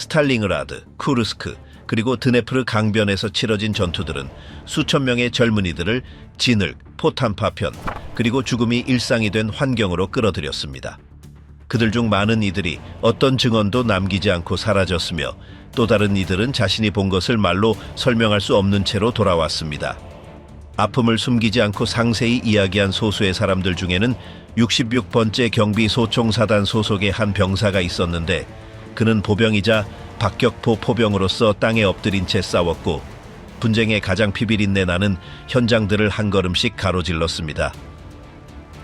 스탈링그라드, 쿠르스크, 그리고 드네프르 강변에서 치러진 전투들은 수천 명의 젊은이들을 진흙, 포탄 파편, 그리고 죽음이 일상이 된 환경으로 끌어들였습니다. 그들 중 많은 이들이 어떤 증언도 남기지 않고 사라졌으며 또 다른 이들은 자신이 본 것을 말로 설명할 수 없는 채로 돌아왔습니다. 아픔을 숨기지 않고 상세히 이야기한 소수의 사람들 중에는 66번째 경비 소총사단 소속의 한 병사가 있었는데 그는 보병이자 박격포 포병으로서 땅에 엎드린 채 싸웠고 분쟁의 가장 피비린내 나는 현장들을 한 걸음씩 가로질렀습니다.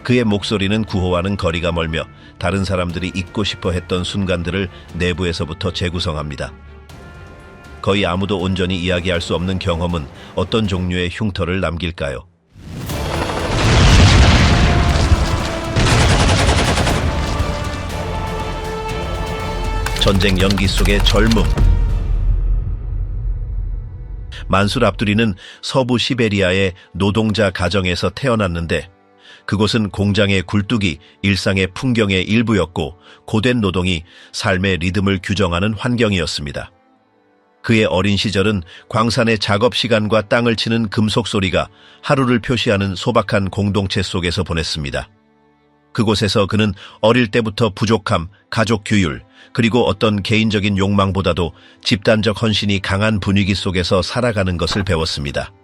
그의 목소리는 구호와는 거리가 멀며 다른 사람들이 잊고 싶어 했던 순간들을 내부에서부터 재구성합니다. 거의 아무도 온전히 이야기할 수 없는 경험은 어떤 종류의 흉터를 남길까요? 전쟁 연기 속의 젊음. 만술 압두리는 서부 시베리아의 노동자 가정에서 태어났는데 그곳은 공장의 굴뚝이 일상의 풍경의 일부였고 고된 노동이 삶의 리듬을 규정하는 환경이었습니다. 그의 어린 시절은 광산의 작업 시간과 땅을 치는 금속 소리가 하루를 표시하는 소박한 공동체 속에서 보냈습니다. 그곳에서 그는 어릴 때부터 부족함, 가족 규율, 그리고 어떤 개인적인 욕망보다도 집단적 헌신이 강한 분위기 속에서 살아가는 것을 배웠습니다.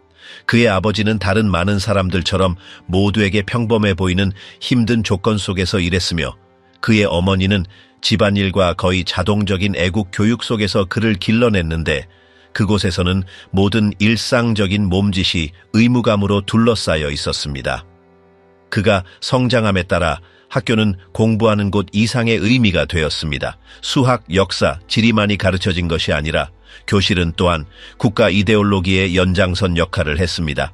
그의 아버지는 다른 많은 사람들처럼 모두에게 평범해 보이는 힘든 조건 속에서 일했으며 그의 어머니는 집안일과 거의 자동적인 애국 교육 속에서 그를 길러냈는데 그곳에서는 모든 일상적인 몸짓이 의무감으로 둘러싸여 있었습니다. 그가 성장함에 따라 학교는 공부하는 곳 이상의 의미가 되었습니다. 수학, 역사, 지리만이 가르쳐진 것이 아니라 교실은 또한 국가 이데올로기의 연장선 역할을 했습니다.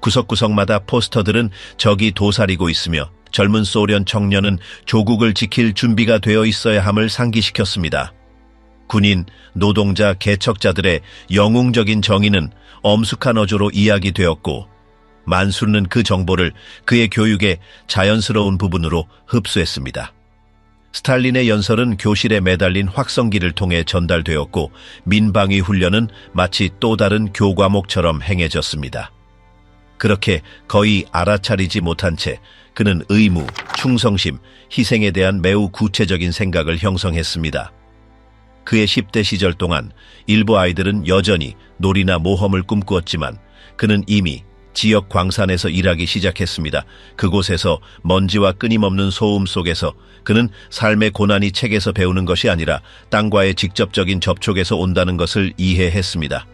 구석구석마다 포스터들은 적이 도사리고 있으며 젊은 소련 청년은 조국을 지킬 준비가 되어 있어야 함을 상기시켰습니다. 군인, 노동자, 개척자들의 영웅적인 정의는 엄숙한 어조로 이야기되었고 만술은 그 정보를 그의 교육의 자연스러운 부분으로 흡수했습니다. 스탈린의 연설은 교실에 매달린 확성기를 통해 전달되었고 민방위 훈련은 마치 또 다른 교과목처럼 행해졌습니다. 그렇게 거의 알아차리지 못한 채 그는 의무, 충성심, 희생에 대한 매우 구체적인 생각을 형성했습니다. 그의 10대 시절 동안 일부 아이들은 여전히 놀이나 모험을 꿈꾸었지만 그는 이미 지역 광산에서 일하기 시작했습니다. 그곳에서 먼지와 끊임없는 소음 속에서 그는 삶의 고난이 책에서 배우는 것이 아니라 땅과의 직접적인 접촉에서 온다는 것을 이해했습니다.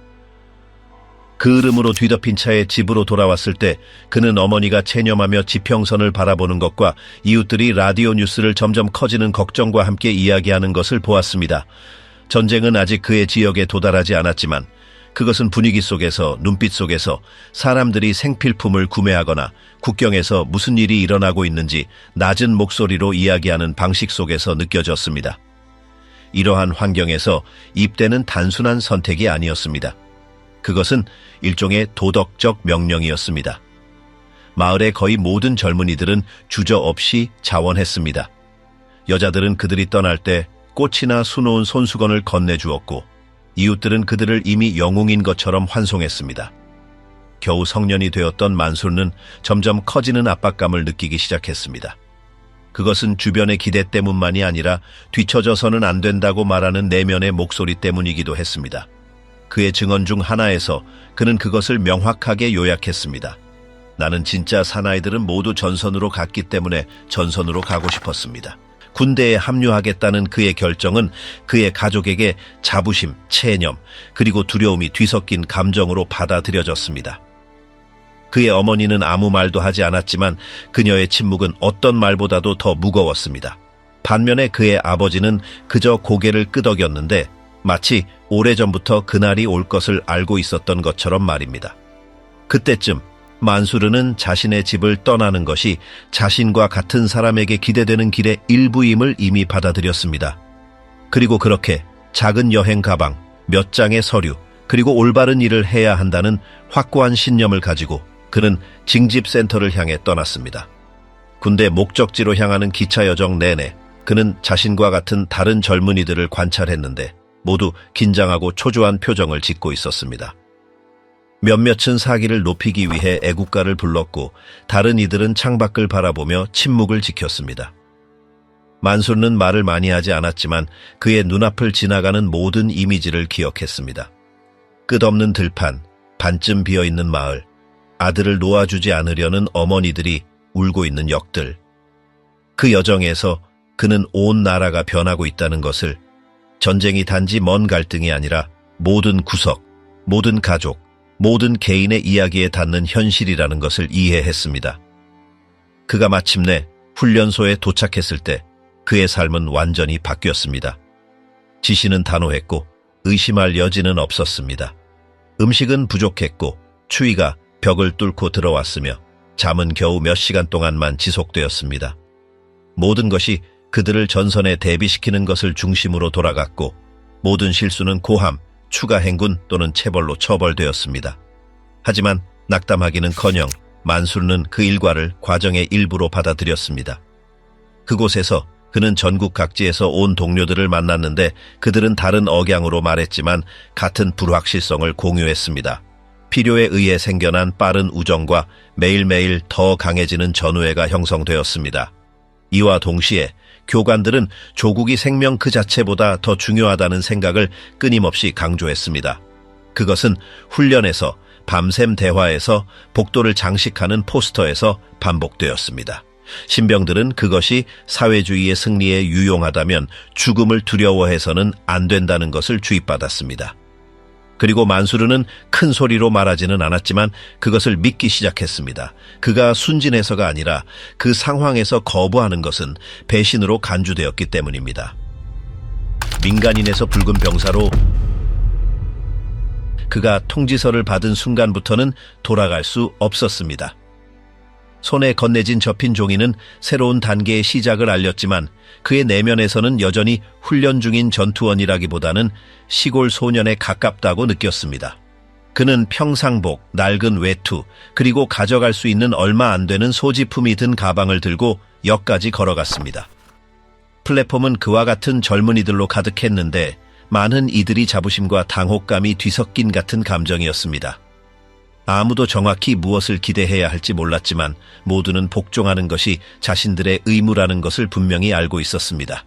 그 으름으로 뒤덮인 차에 집으로 돌아왔을 때 그는 어머니가 체념하며 지평선을 바라보는 것과 이웃들이 라디오 뉴스를 점점 커지는 걱정과 함께 이야기하는 것을 보았습니다. 전쟁은 아직 그의 지역에 도달하지 않았지만 그것은 분위기 속에서, 눈빛 속에서 사람들이 생필품을 구매하거나 국경에서 무슨 일이 일어나고 있는지 낮은 목소리로 이야기하는 방식 속에서 느껴졌습니다. 이러한 환경에서 입대는 단순한 선택이 아니었습니다. 그것은 일종의 도덕적 명령이었습니다. 마을의 거의 모든 젊은이들은 주저없이 자원했습니다. 여자들은 그들이 떠날 때 꽃이나 수놓은 손수건을 건네주었고 이웃들은 그들을 이미 영웅인 것처럼 환송했습니다. 겨우 성년이 되었던 만술은 점점 커지는 압박감을 느끼기 시작했습니다. 그것은 주변의 기대 때문만이 아니라 뒤처져서는 안 된다고 말하는 내면의 목소리 때문이기도 했습니다. 그의 증언 중 하나에서 그는 그것을 명확하게 요약했습니다. 나는 진짜 사나이들은 모두 전선으로 갔기 때문에 전선으로 가고 싶었습니다. 군대에 합류하겠다는 그의 결정은 그의 가족에게 자부심, 체념, 그리고 두려움이 뒤섞인 감정으로 받아들여졌습니다. 그의 어머니는 아무 말도 하지 않았지만 그녀의 침묵은 어떤 말보다도 더 무거웠습니다. 반면에 그의 아버지는 그저 고개를 끄덕였는데 마치 오래전부터 그날이 올 것을 알고 있었던 것처럼 말입니다. 그때쯤 만수르는 자신의 집을 떠나는 것이 자신과 같은 사람에게 기대되는 길의 일부임을 이미 받아들였습니다. 그리고 그렇게 작은 여행 가방, 몇 장의 서류, 그리고 올바른 일을 해야 한다는 확고한 신념을 가지고 그는 징집센터를 향해 떠났습니다. 군대 목적지로 향하는 기차 여정 내내 그는 자신과 같은 다른 젊은이들을 관찰했는데 모두 긴장하고 초조한 표정을 짓고 있었습니다. 몇몇은 사기를 높이기 위해 애국가를 불렀고 다른 이들은 창밖을 바라보며 침묵을 지켰습니다. 만수르는 말을 많이 하지 않았지만 그의 눈앞을 지나가는 모든 이미지를 기억했습니다. 끝없는 들판, 반쯤 비어있는 마을, 아들을 놓아주지 않으려는 어머니들이 울고 있는 역들. 그 여정에서 그는 온 나라가 변하고 있다는 것을, 전쟁이 단지 먼 갈등이 아니라 모든 구석, 모든 가족, 모든 개인의 이야기에 닿는 현실이라는 것을 이해했습니다. 그가 마침내 훈련소에 도착했을 때 그의 삶은 완전히 바뀌었습니다. 지시는 단호했고 의심할 여지는 없었습니다. 음식은 부족했고 추위가 벽을 뚫고 들어왔으며 잠은 겨우 몇 시간 동안만 지속되었습니다. 모든 것이 그들을 전선에 대비시키는 것을 중심으로 돌아갔고 모든 실수는 고함, 추가 행군 또는 체벌로 처벌되었습니다. 하지만 낙담하기는커녕 만수르는 그 일과를 과정의 일부로 받아들였습니다. 그곳에서 그는 전국 각지에서 온 동료들을 만났는데 그들은 다른 억양으로 말했지만 같은 불확실성을 공유했습니다. 필요에 의해 생겨난 빠른 우정과 매일매일 더 강해지는 전우애가 형성되었습니다. 이와 동시에 교관들은 조국이 생명 그 자체보다 더 중요하다는 생각을 끊임없이 강조했습니다. 그것은 훈련에서, 밤샘 대화에서, 복도를 장식하는 포스터에서 반복되었습니다. 신병들은 그것이 사회주의의 승리에 유용하다면 죽음을 두려워해서는 안 된다는 것을 주입받았습니다. 그리고 만수르는 큰 소리로 말하지는 않았지만 그것을 믿기 시작했습니다. 그가 순진해서가 아니라 그 상황에서 거부하는 것은 배신으로 간주되었기 때문입니다. 민간인에서 붉은 병사로 그가 통지서를 받은 순간부터는 돌아갈 수 없었습니다. 손에 건네진 접힌 종이는 새로운 단계의 시작을 알렸지만 그의 내면에서는 여전히 훈련 중인 전투원이라기보다는 시골 소년에 가깝다고 느꼈습니다. 그는 평상복, 낡은 외투, 그리고 가져갈 수 있는 얼마 안 되는 소지품이 든 가방을 들고 역까지 걸어갔습니다. 플랫폼은 그와 같은 젊은이들로 가득했는데 많은 이들이 자부심과 당혹감이 뒤섞인 같은 감정이었습니다. 아무도 정확히 무엇을 기대해야 할지 몰랐지만 모두는 복종하는 것이 자신들의 의무라는 것을 분명히 알고 있었습니다.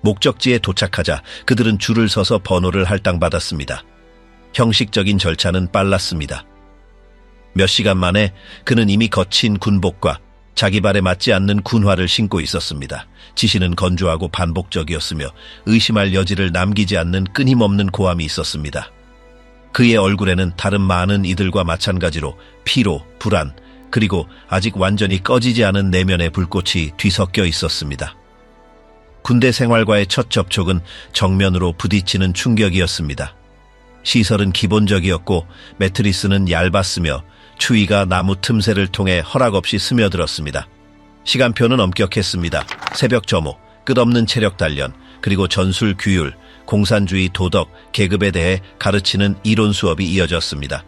목적지에 도착하자 그들은 줄을 서서 번호를 할당받았습니다. 형식적인 절차는 빨랐습니다. 몇 시간 만에 그는 이미 거친 군복과 자기 발에 맞지 않는 군화를 신고 있었습니다. 지시는 건조하고 반복적이었으며 의심할 여지를 남기지 않는 끊임없는 고함이 있었습니다. 그의 얼굴에는 다른 많은 이들과 마찬가지로 피로, 불안, 그리고 아직 완전히 꺼지지 않은 내면의 불꽃이 뒤섞여 있었습니다. 군대 생활과의 첫 접촉은 정면으로 부딪히는 충격이었습니다. 시설은 기본적이었고 매트리스는 얇았으며 추위가 나무 틈새를 통해 허락 없이 스며들었습니다. 시간표는 엄격했습니다. 새벽 점호, 끝없는 체력 단련, 그리고 전술 규율, 공산주의 도덕, 계급에 대해 가르치는 이론 수업이 이어졌습니다.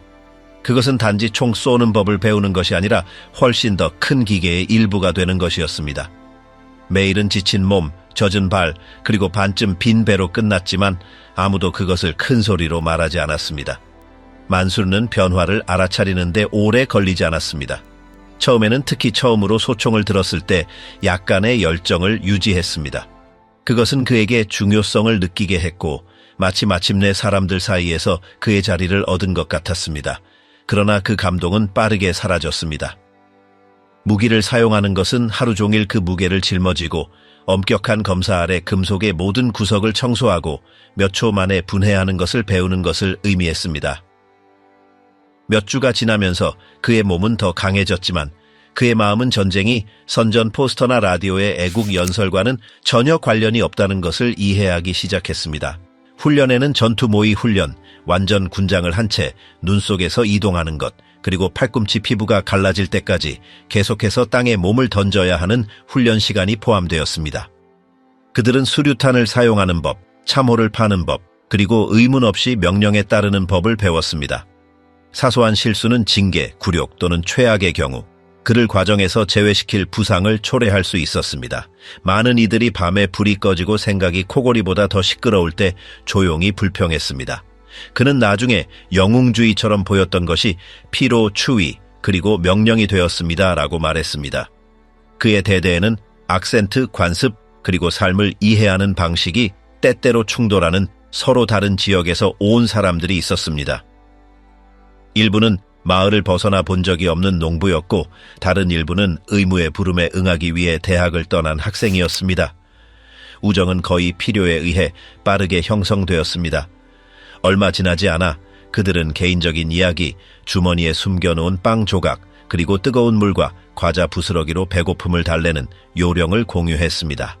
그것은 단지 총 쏘는 법을 배우는 것이 아니라 훨씬 더 큰 기계의 일부가 되는 것이었습니다. 매일은 지친 몸, 젖은 발, 그리고 반쯤 빈 배로 끝났지만 아무도 그것을 큰 소리로 말하지 않았습니다. 만수르는 변화를 알아차리는데 오래 걸리지 않았습니다. 처음에는 특히 처음으로 소총을 들었을 때 약간의 열정을 유지했습니다. 그것은 그에게 중요성을 느끼게 했고 마치 마침내 사람들 사이에서 그의 자리를 얻은 것 같았습니다. 그러나 그 감동은 빠르게 사라졌습니다. 무기를 사용하는 것은 하루 종일 그 무게를 짊어지고 엄격한 검사 아래 금속의 모든 구석을 청소하고 몇 초 만에 분해하는 것을 배우는 것을 의미했습니다. 몇 주가 지나면서 그의 몸은 더 강해졌지만 그의 마음은 전쟁이 선전 포스터나 라디오의 애국 연설과는 전혀 관련이 없다는 것을 이해하기 시작했습니다. 훈련에는 전투 모의 훈련, 완전 군장을 한 채 눈 속에서 이동하는 것, 그리고 팔꿈치 피부가 갈라질 때까지 계속해서 땅에 몸을 던져야 하는 훈련 시간이 포함되었습니다. 그들은 수류탄을 사용하는 법, 참호를 파는 법, 그리고 의문 없이 명령에 따르는 법을 배웠습니다. 사소한 실수는 징계, 굴욕 또는 최악의 경우, 그를 과정에서 제외시킬 부상을 초래할 수 있었습니다. 많은 이들이 밤에 불이 꺼지고 생각이 코골이보다 더 시끄러울 때 조용히 불평했습니다. 그는 나중에 영웅주의처럼 보였던 것이 피로 추위 그리고 명령이 되었습니다 라고 말했습니다. 그의 대대에는 악센트, 관습 그리고 삶을 이해하는 방식이 때때로 충돌하는 서로 다른 지역에서 온 사람들이 있었습니다. 일부는 마을을 벗어나 본 적이 없는 농부였고 다른 일부는 의무의 부름에 응하기 위해 대학을 떠난 학생이었습니다. 우정은 거의 필요에 의해 빠르게 형성되었습니다. 얼마 지나지 않아 그들은 개인적인 이야기, 주머니에 숨겨놓은 빵 조각, 그리고 뜨거운 물과 과자 부스러기로 배고픔을 달래는 요령을 공유했습니다.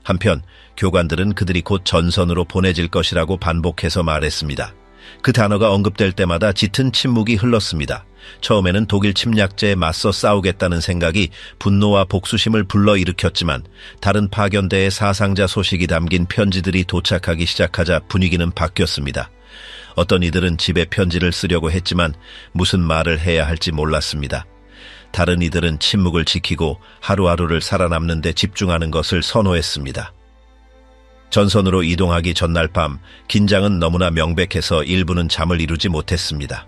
한편 교관들은 그들이 곧 전선으로 보내질 것이라고 반복해서 말했습니다. 그 단어가 언급될 때마다 짙은 침묵이 흘렀습니다. 처음에는 독일 침략자에 맞서 싸우겠다는 생각이 분노와 복수심을 불러일으켰지만 다른 파견대의 사상자 소식이 담긴 편지들이 도착하기 시작하자 분위기는 바뀌었습니다. 어떤 이들은 집에 편지를 쓰려고 했지만 무슨 말을 해야 할지 몰랐습니다. 다른 이들은 침묵을 지키고 하루하루를 살아남는 데 집중하는 것을 선호했습니다. 전선으로 이동하기 전날 밤 긴장은 너무나 명백해서 일부는 잠을 이루지 못했습니다.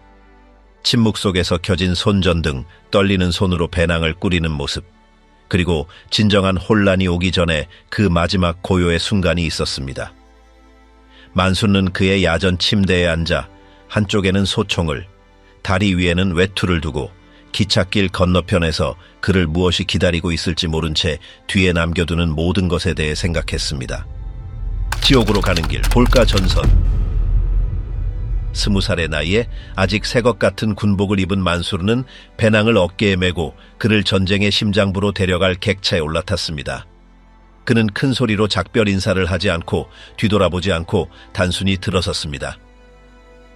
침묵 속에서 켜진 손전등, 떨리는 손으로 배낭을 꾸리는 모습, 그리고 진정한 혼란이 오기 전에 그 마지막 고요의 순간이 있었습니다. 만수는 그의 야전 침대에 앉아 한쪽에는 소총을, 다리 위에는 외투를 두고 기찻길 건너편에서 그를 무엇이 기다리고 있을지 모른 채 뒤에 남겨두는 모든 것에 대해 생각했습니다. 지옥으로 가는 길, 볼까 전선. 20살의 나이에 아직 새것 같은 군복을 입은 만수르는 배낭을 어깨에 메고 그를 전쟁의 심장부로 데려갈 객차에 올라탔습니다. 그는 큰 소리로 작별 인사를 하지 않고 뒤돌아보지 않고 단순히 들어섰습니다.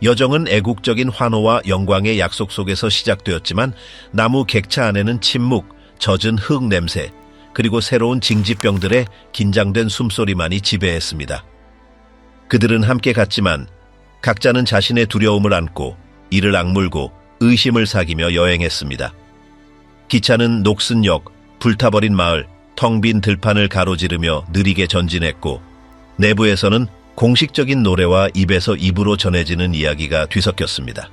여정은 애국적인 환호와 영광의 약속 속에서 시작되었지만 나무 객차 안에는 침묵, 젖은 흙 냄새, 그리고 새로운 징집병들의 긴장된 숨소리만이 지배했습니다. 그들은 함께 갔지만 각자는 자신의 두려움을 안고 이를 악물고 의심을 사귀며 여행했습니다. 기차는 녹슨 역, 불타버린 마을, 텅 빈 들판을 가로지르며 느리게 전진했고 내부에서는 공식적인 노래와 입에서 입으로 전해지는 이야기가 뒤섞였습니다.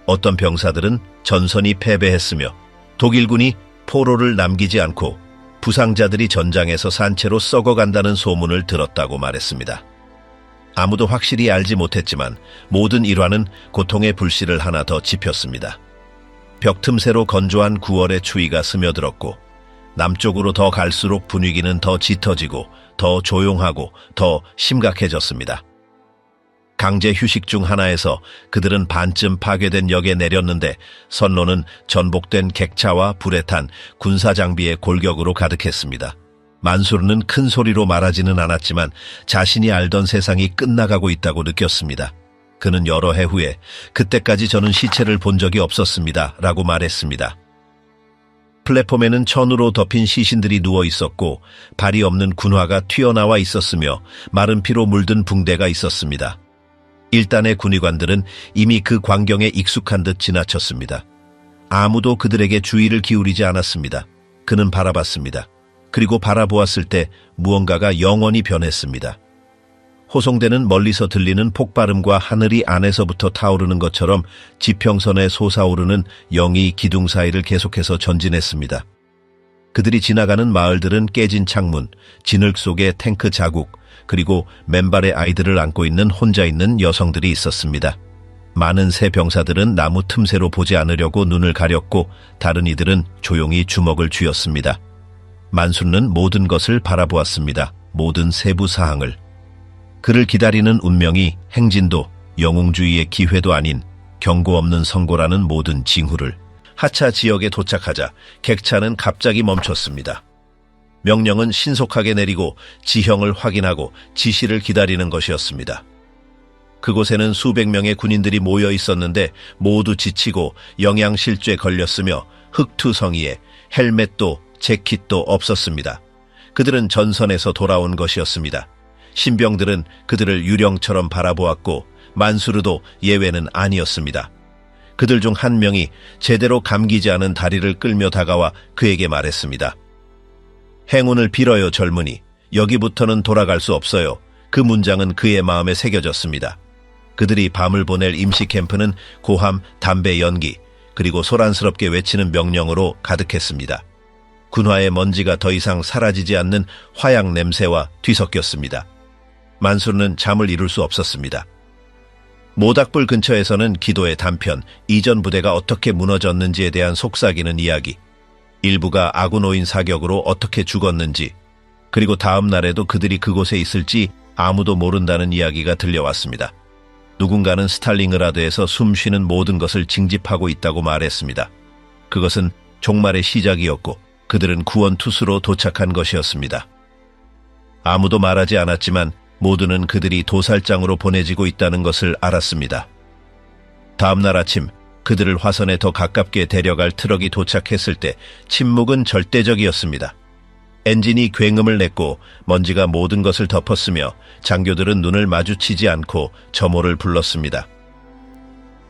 어떤 병사들은 전선이 패배했으며 독일군이 포로를 남기지 않고 부상자들이 전장에서 산채로 썩어간다는 소문을 들었다고 말했습니다. 아무도 확실히 알지 못했지만 모든 일화는 고통의 불씨를 하나 더 지폈습니다. 벽 틈새로 건조한 9월의 추위가 스며들었고 남쪽으로 더 갈수록 분위기는 더 짙어지고 더 조용하고 더 심각해졌습니다. 강제 휴식 중 하나에서 그들은 반쯤 파괴된 역에 내렸는데 선로는 전복된 객차와 불에 탄 군사장비의 골격으로 가득했습니다. 만수르는 큰 소리로 말하지는 않았지만 자신이 알던 세상이 끝나가고 있다고 느꼈습니다. 그는 여러 해 후에 그때까지 저는 시체를 본 적이 없었습니다 라고 말했습니다. 플랫폼에는 천으로 덮인 시신들이 누워 있었고 발이 없는 군화가 튀어나와 있었으며 마른 피로 물든 붕대가 있었습니다. 일단의 군의관들은 이미 그 광경에 익숙한 듯 지나쳤습니다. 아무도 그들에게 주의를 기울이지 않았습니다. 그는 바라봤습니다. 그리고 바라보았을 때 무언가가 영원히 변했습니다. 호송대는 멀리서 들리는 폭발음과 하늘이 안에서부터 타오르는 것처럼 지평선에 솟아오르는 영이 기둥 사이를 계속해서 전진했습니다. 그들이 지나가는 마을들은 깨진 창문, 진흙 속에 탱크 자국, 그리고 맨발의 아이들을 안고 있는 혼자 있는 여성들이 있었습니다. 많은 새 병사들은 나무 틈새로 보지 않으려고 눈을 가렸고 다른 이들은 조용히 주먹을 쥐었습니다. 만수는 모든 것을 바라보았습니다. 모든 세부 사항을. 그를 기다리는 운명이 행진도, 영웅주의의 기회도 아닌 경고 없는 선고라는 모든 징후를. 하차 지역에 도착하자 객차는 갑자기 멈췄습니다. 명령은 신속하게 내리고 지형을 확인하고 지시를 기다리는 것이었습니다. 그곳에는 수백 명의 군인들이 모여 있었는데 모두 지치고 영양실조에 걸렸으며 흑투성이에 헬멧도 재킷도 없었습니다. 그들은 전선에서 돌아온 것이었습니다. 신병들은 그들을 유령처럼 바라보았고 만수르도 예외는 아니었습니다. 그들 중 한 명이 제대로 감기지 않은 다리를 끌며 다가와 그에게 말했습니다. 행운을 빌어요, 젊은이. 여기부터는 돌아갈 수 없어요. 그 문장은 그의 마음에 새겨졌습니다. 그들이 밤을 보낼 임시 캠프는 고함, 담배 연기, 그리고 소란스럽게 외치는 명령으로 가득했습니다. 군화의 먼지가 더 이상 사라지지 않는 화약 냄새와 뒤섞였습니다. 만수르는 잠을 이룰 수 없었습니다. 모닥불 근처에서는 기도의 단편, 이전 부대가 어떻게 무너졌는지에 대한 속삭이는 이야기, 일부가 아군오인 사격으로 어떻게 죽었는지, 그리고 다음 날에도 그들이 그곳에 있을지 아무도 모른다는 이야기가 들려왔습니다. 누군가는 스탈링그라드에서 숨쉬는 모든 것을 징집하고 있다고 말했습니다. 그것은 종말의 시작이었고 그들은 구원투수로 도착한 것이었습니다. 아무도 말하지 않았지만 모두는 그들이 도살장으로 보내지고 있다는 것을 알았습니다. 다음 날 아침 그들을 화선에 더 가깝게 데려갈 트럭이 도착했을 때 침묵은 절대적이었습니다. 엔진이 굉음을 냈고 먼지가 모든 것을 덮었으며 장교들은 눈을 마주치지 않고 점호를 불렀습니다.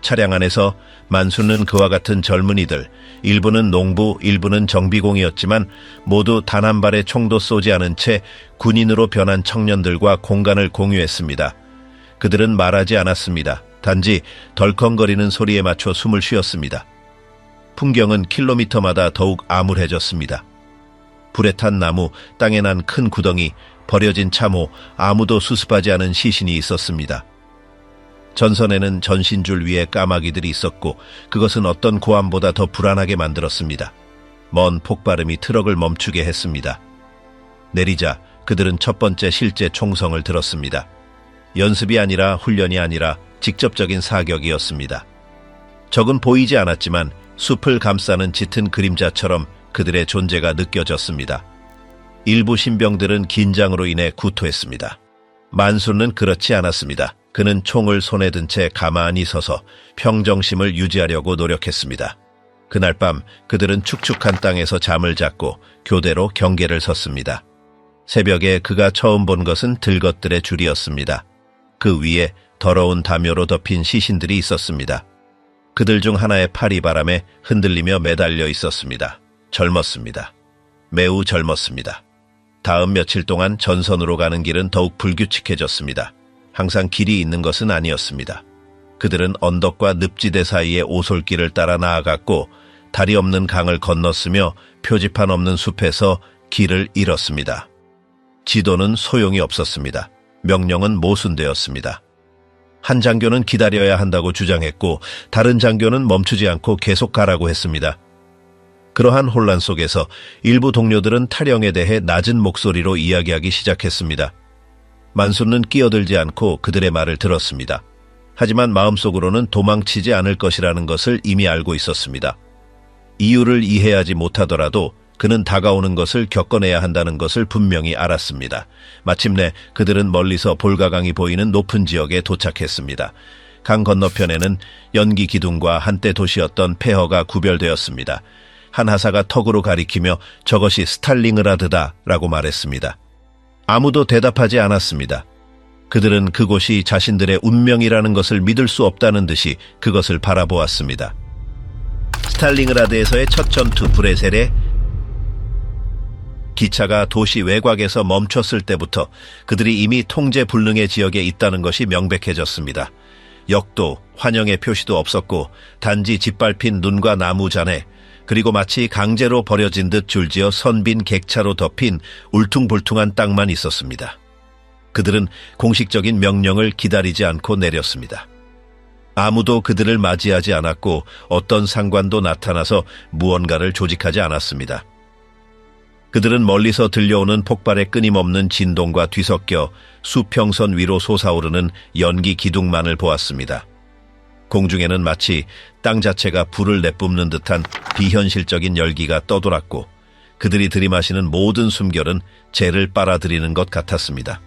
차량 안에서 만수는 그와 같은 젊은이들, 일부는 농부, 일부는 정비공이었지만 모두 단 한 발의 총도 쏘지 않은 채 군인으로 변한 청년들과 공간을 공유했습니다. 그들은 말하지 않았습니다. 단지 덜컹거리는 소리에 맞춰 숨을 쉬었습니다. 풍경은 킬로미터마다 더욱 암울해졌습니다. 불에 탄 나무, 땅에 난 큰 구덩이, 버려진 참호, 아무도 수습하지 않은 시신이 있었습니다. 전선에는 전신줄 위에 까마귀들이 있었고 그것은 어떤 고함보다 더 불안하게 만들었습니다. 먼 폭발음이 트럭을 멈추게 했습니다. 내리자 그들은 첫 번째 실제 총성을 들었습니다. 연습이 아니라 훈련이 아니라 직접적인 사격이었습니다. 적은 보이지 않았지만 숲을 감싸는 짙은 그림자처럼 그들의 존재가 느껴졌습니다. 일부 신병들은 긴장으로 인해 구토했습니다. 만수르는 그렇지 않았습니다. 그는 총을 손에 든 채 가만히 서서 평정심을 유지하려고 노력했습니다. 그날 밤 그들은 축축한 땅에서 잠을 잤고 교대로 경계를 섰습니다. 새벽에 그가 처음 본 것은 들것들의 줄이었습니다. 그 위에 더러운 담요로 덮인 시신들이 있었습니다. 그들 중 하나의 팔이 바람에 흔들리며 매달려 있었습니다. 젊었습니다. 매우 젊었습니다. 다음 며칠 동안 전선으로 가는 길은 더욱 불규칙해졌습니다. 항상 길이 있는 것은 아니었습니다. 그들은 언덕과 늪지대 사이의 오솔길을 따라 나아갔고 다리 없는 강을 건넜으며 표지판 없는 숲에서 길을 잃었습니다. 지도는 소용이 없었습니다. 명령은 모순되었습니다. 한 장교는 기다려야 한다고 주장했고 다른 장교는 멈추지 않고 계속 가라고 했습니다. 그러한 혼란 속에서 일부 동료들은 탈영에 대해 낮은 목소리로 이야기하기 시작했습니다. 만수르는 끼어들지 않고 그들의 말을 들었습니다. 하지만 마음속으로는 도망치지 않을 것이라는 것을 이미 알고 있었습니다. 이유를 이해하지 못하더라도 그는 다가오는 것을 겪어내야 한다는 것을 분명히 알았습니다. 마침내 그들은 멀리서 볼가강이 보이는 높은 지역에 도착했습니다. 강 건너편에는 연기 기둥과 한때 도시였던 폐허가 구별되었습니다. 한 하사가 턱으로 가리키며 저것이 스탈링그라드다 라고 말했습니다. 아무도 대답하지 않았습니다. 그들은 그곳이 자신들의 운명이라는 것을 믿을 수 없다는 듯이 그것을 바라보았습니다. 스탈링그라드에서의 첫 전투 브레셀에 기차가 도시 외곽에서 멈췄을 때부터 그들이 이미 통제 불능의 지역에 있다는 것이 명백해졌습니다. 역도, 환영의 표시도 없었고 단지 짓밟힌 눈과 나무 잔해 그리고 마치 강제로 버려진 듯 줄지어 선빈 객차로 덮인 울퉁불퉁한 땅만 있었습니다. 그들은 공식적인 명령을 기다리지 않고 내렸습니다. 아무도 그들을 맞이하지 않았고 어떤 상관도 나타나서 무언가를 조직하지 않았습니다. 그들은 멀리서 들려오는 폭발의 끊임없는 진동과 뒤섞여 수평선 위로 솟아오르는 연기 기둥만을 보았습니다. 공중에는 마치 땅 자체가 불을 내뿜는 듯한 비현실적인 열기가 떠돌았고 그들이 들이마시는 모든 숨결은 재를 빨아들이는 것 같았습니다.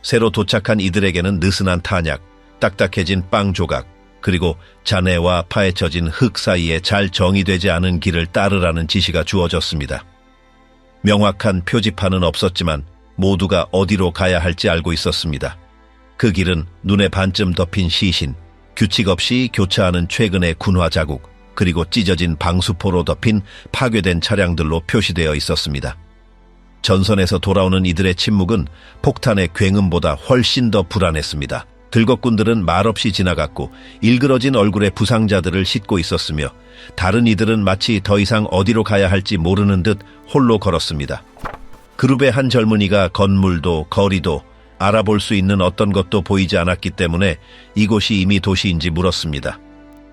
새로 도착한 이들에게는 느슨한 탄약, 딱딱해진 빵 조각, 그리고 잔해와 파헤쳐진 흙 사이에 잘 정의되지 않은 길을 따르라는 지시가 주어졌습니다. 명확한 표지판은 없었지만 모두가 어디로 가야 할지 알고 있었습니다. 그 길은 눈에 반쯤 덮인 시신, 규칙 없이 교차하는 최근의 군화 자국, 그리고 찢어진 방수포로 덮인 파괴된 차량들로 표시되어 있었습니다. 전선에서 돌아오는 이들의 침묵은 폭탄의 굉음보다 훨씬 더 불안했습니다. 들것꾼들은 말없이 지나갔고 일그러진 얼굴의 부상자들을 싣고 있었으며 다른 이들은 마치 더 이상 어디로 가야 할지 모르는 듯 홀로 걸었습니다. 그룹의 한 젊은이가 건물도 거리도 알아볼 수 있는 어떤 것도 보이지 않았기 때문에 이곳이 이미 도시인지 물었습니다.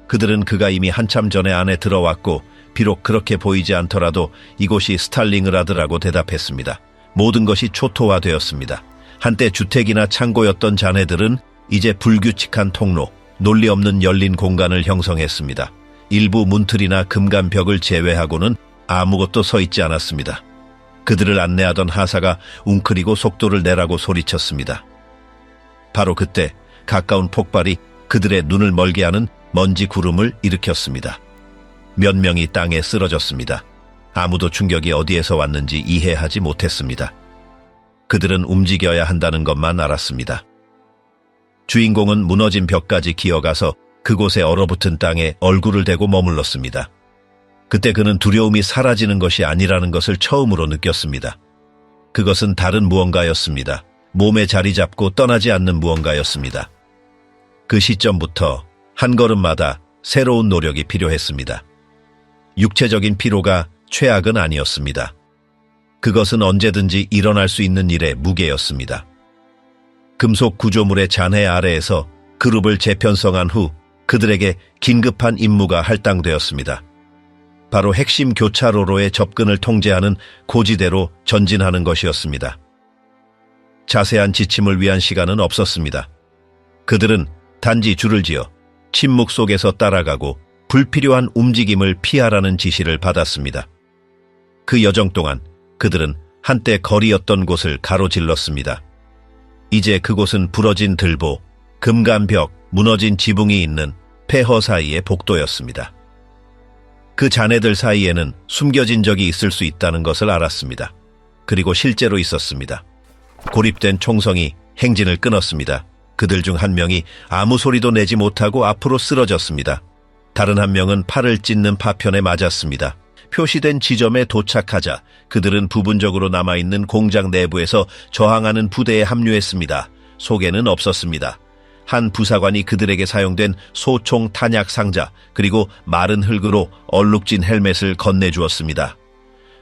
그들은 그가 이미 한참 전에 안에 들어왔고 비록 그렇게 보이지 않더라도 이곳이 스탈링그라드라고 대답했습니다. 모든 것이 초토화되었습니다. 한때 주택이나 창고였던 잔해들은 이제 불규칙한 통로, 논리 없는 열린 공간을 형성했습니다. 일부 문틀이나 금간벽을 제외하고는 아무것도 서 있지 않았습니다. 그들을 안내하던 하사가 웅크리고 속도를 내라고 소리쳤습니다. 바로 그때 가까운 폭발이 그들의 눈을 멀게 하는 먼지 구름을 일으켰습니다. 몇 명이 땅에 쓰러졌습니다. 아무도 충격이 어디에서 왔는지 이해하지 못했습니다. 그들은 움직여야 한다는 것만 알았습니다. 주인공은 무너진 벽까지 기어가서 그곳에 얼어붙은 땅에 얼굴을 대고 머물렀습니다. 그때 그는 두려움이 사라지는 것이 아니라는 것을 처음으로 느꼈습니다. 그것은 다른 무언가였습니다. 몸에 자리 잡고 떠나지 않는 무언가였습니다. 그 시점부터 한 걸음마다 새로운 노력이 필요했습니다. 육체적인 피로가 최악은 아니었습니다. 그것은 언제든지 일어날 수 있는 일의 무게였습니다. 금속 구조물의 잔해 아래에서 그룹을 재편성한 후 그들에게 긴급한 임무가 할당되었습니다. 바로 핵심 교차로로의 접근을 통제하는 고지대로 전진하는 것이었습니다. 자세한 지침을 위한 시간은 없었습니다. 그들은 단지 줄을 지어 침묵 속에서 따라가고 불필요한 움직임을 피하라는 지시를 받았습니다. 그 여정 동안 그들은 한때 거리였던 곳을 가로질렀습니다. 이제 그곳은 부러진 들보, 금간벽, 무너진 지붕이 있는 폐허 사이의 복도였습니다. 그 잔해들 사이에는 숨겨진 적이 있을 수 있다는 것을 알았습니다. 그리고 실제로 있었습니다. 고립된 총성이 행진을 끊었습니다. 그들 중 한 명이 아무 소리도 내지 못하고 앞으로 쓰러졌습니다. 다른 한 명은 팔을 찢는 파편에 맞았습니다. 표시된 지점에 도착하자 그들은 부분적으로 남아있는 공장 내부에서 저항하는 부대에 합류했습니다. 속에는 없었습니다. 한 부사관이 그들에게 사용된 소총 탄약 상자 그리고 마른 흙으로 얼룩진 헬멧을 건네주었습니다.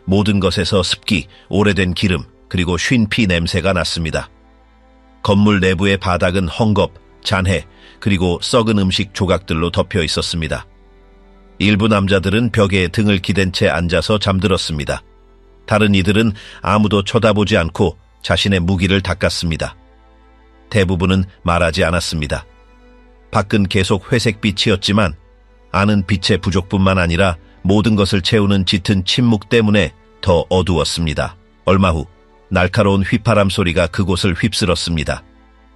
모든 것에서 습기, 오래된 기름 그리고 쉰 피 냄새가 났습니다. 건물 내부의 바닥은 헝겊, 잔해 그리고 썩은 음식 조각들로 덮여 있었습니다. 일부 남자들은 벽에 등을 기댄 채 앉아서 잠들었습니다. 다른 이들은 아무도 쳐다보지 않고 자신의 무기를 닦았습니다. 대부분은 말하지 않았습니다. 밖은 계속 회색빛이었지만 안은 빛의 부족뿐만 아니라 모든 것을 채우는 짙은 침묵 때문에 더 어두웠습니다. 얼마 후 날카로운 휘파람 소리가 그곳을 휩쓸었습니다.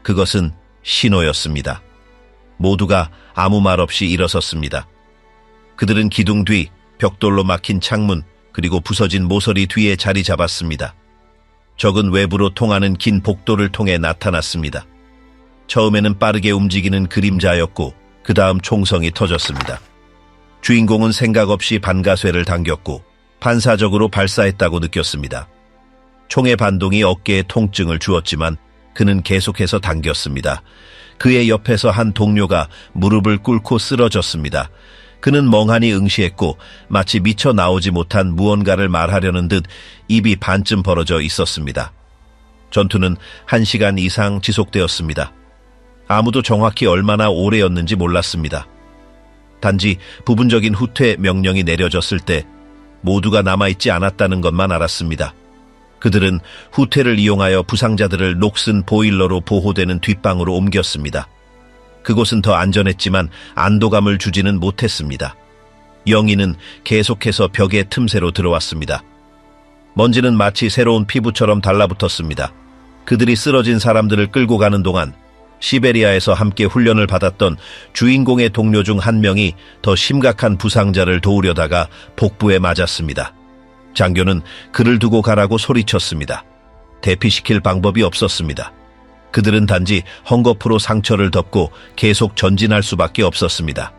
그것은 신호였습니다. 모두가 아무 말 없이 일어섰습니다. 그들은 기둥 뒤, 벽돌로 막힌 창문, 그리고 부서진 모서리 뒤에 자리 잡았습니다. 적은 외부로 통하는 긴 복도를 통해 나타났습니다. 처음에는 빠르게 움직이는 그림자였고 그 다음 총성이 터졌습니다. 주인공은 생각 없이 반가쇠를 당겼고 반사적으로 발사했다고 느꼈습니다. 총의 반동이 어깨에 통증을 주었지만 그는 계속해서 당겼습니다. 그의 옆에서 한 동료가 무릎을 꿇고 쓰러졌습니다. 그는 멍하니 응시했고 마치 미처 나오지 못한 무언가를 말하려는 듯 입이 반쯤 벌어져 있었습니다. 전투는 1시간 이상 지속되었습니다. 아무도 정확히 얼마나 오래였는지 몰랐습니다. 단지 부분적인 후퇴 명령이 내려졌을 때 모두가 남아있지 않았다는 것만 알았습니다. 그들은 후퇴를 이용하여 부상자들을 녹슨 보일러로 보호되는 뒷방으로 옮겼습니다. 그곳은 더 안전했지만 안도감을 주지는 못했습니다. 영희는 계속해서 벽의 틈새로 들어왔습니다. 먼지는 마치 새로운 피부처럼 달라붙었습니다. 그들이 쓰러진 사람들을 끌고 가는 동안 시베리아에서 함께 훈련을 받았던 주인공의 동료 중 한 명이 더 심각한 부상자를 도우려다가 복부에 맞았습니다. 장교는 그를 두고 가라고 소리쳤습니다. 대피시킬 방법이 없었습니다. 그들은 단지 헝겊으로 상처를 덮고 계속 전진할 수밖에 없었습니다.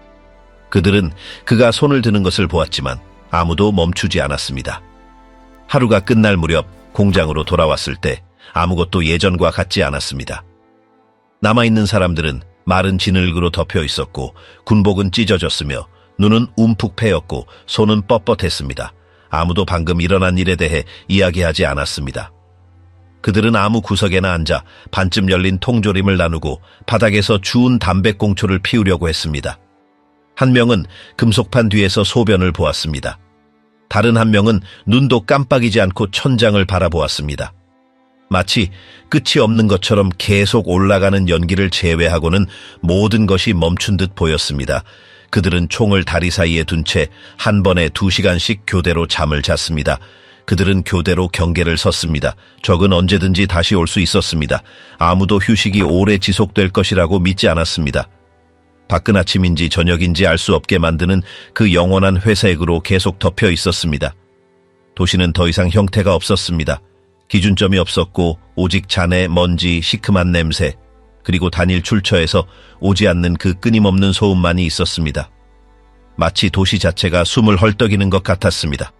그들은 그가 손을 드는 것을 보았지만 아무도 멈추지 않았습니다. 하루가 끝날 무렵 공장으로 돌아왔을 때 아무것도 예전과 같지 않았습니다. 남아있는 사람들은 마른 진흙으로 덮여 있었고 군복은 찢어졌으며 눈은 움푹 패였고 손은 뻣뻣했습니다. 아무도 방금 일어난 일에 대해 이야기하지 않았습니다. 그들은 아무 구석에나 앉아 반쯤 열린 통조림을 나누고 바닥에서 주운 담배꽁초를 피우려고 했습니다. 한 명은 금속판 뒤에서 소변을 보았습니다. 다른 한 명은 눈도 깜빡이지 않고 천장을 바라보았습니다. 마치 끝이 없는 것처럼 계속 올라가는 연기를 제외하고는 모든 것이 멈춘 듯 보였습니다. 그들은 총을 다리 사이에 둔 채 한 번에 2시간씩 교대로 잠을 잤습니다. 그들은 교대로 경계를 섰습니다. 적은 언제든지 다시 올 수 있었습니다. 아무도 휴식이 오래 지속될 것이라고 믿지 않았습니다. 밖은 아침인지 저녁인지 알 수 없게 만드는 그 영원한 회색으로 계속 덮여 있었습니다. 도시는 더 이상 형태가 없었습니다. 기준점이 없었고 오직 잔해, 먼지, 시큼한 냄새, 그리고 단일 출처에서 오지 않는 그 끊임없는 소음만이 있었습니다. 마치 도시 자체가 숨을 헐떡이는 것 같았습니다.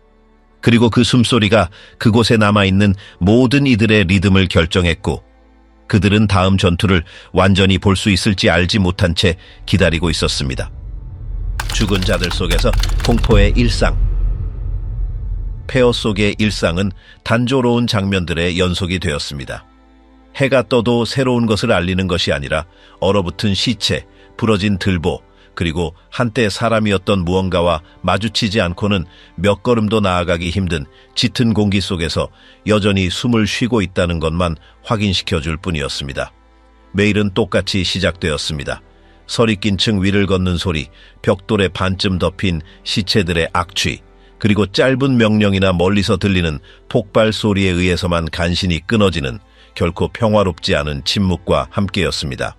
그리고 그 숨소리가 그곳에 남아있는 모든 이들의 리듬을 결정했고 그들은 다음 전투를 완전히 볼 수 있을지 알지 못한 채 기다리고 있었습니다. 죽은 자들 속에서 공포의 일상. 폐허 속의 일상은 단조로운 장면들의 연속이 되었습니다. 해가 떠도 새로운 것을 알리는 것이 아니라 얼어붙은 시체, 부러진 들보, 그리고 한때 사람이었던 무언가와 마주치지 않고는 몇 걸음도 나아가기 힘든 짙은 공기 속에서 여전히 숨을 쉬고 있다는 것만 확인시켜줄 뿐이었습니다. 매일은 똑같이 시작되었습니다. 서리 낀 층 위를 걷는 소리, 벽돌에 반쯤 덮인 시체들의 악취, 그리고 짧은 명령이나 멀리서 들리는 폭발 소리에 의해서만 간신히 끊어지는 결코 평화롭지 않은 침묵과 함께였습니다.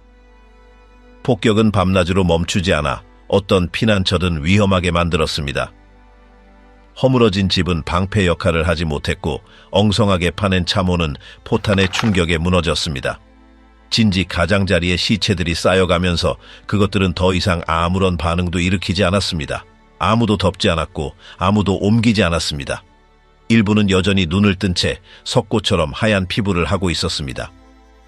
폭격은 밤낮으로 멈추지 않아 어떤 피난처든 위험하게 만들었습니다. 허물어진 집은 방패 역할을 하지 못했고 엉성하게 파낸 참호는 포탄의 충격에 무너졌습니다. 진지 가장자리에 시체들이 쌓여가면서 그것들은 더 이상 아무런 반응도 일으키지 않았습니다. 아무도 덮지 않았고 아무도 옮기지 않았습니다. 일부는 여전히 눈을 뜬 채 석고처럼 하얀 피부를 하고 있었습니다.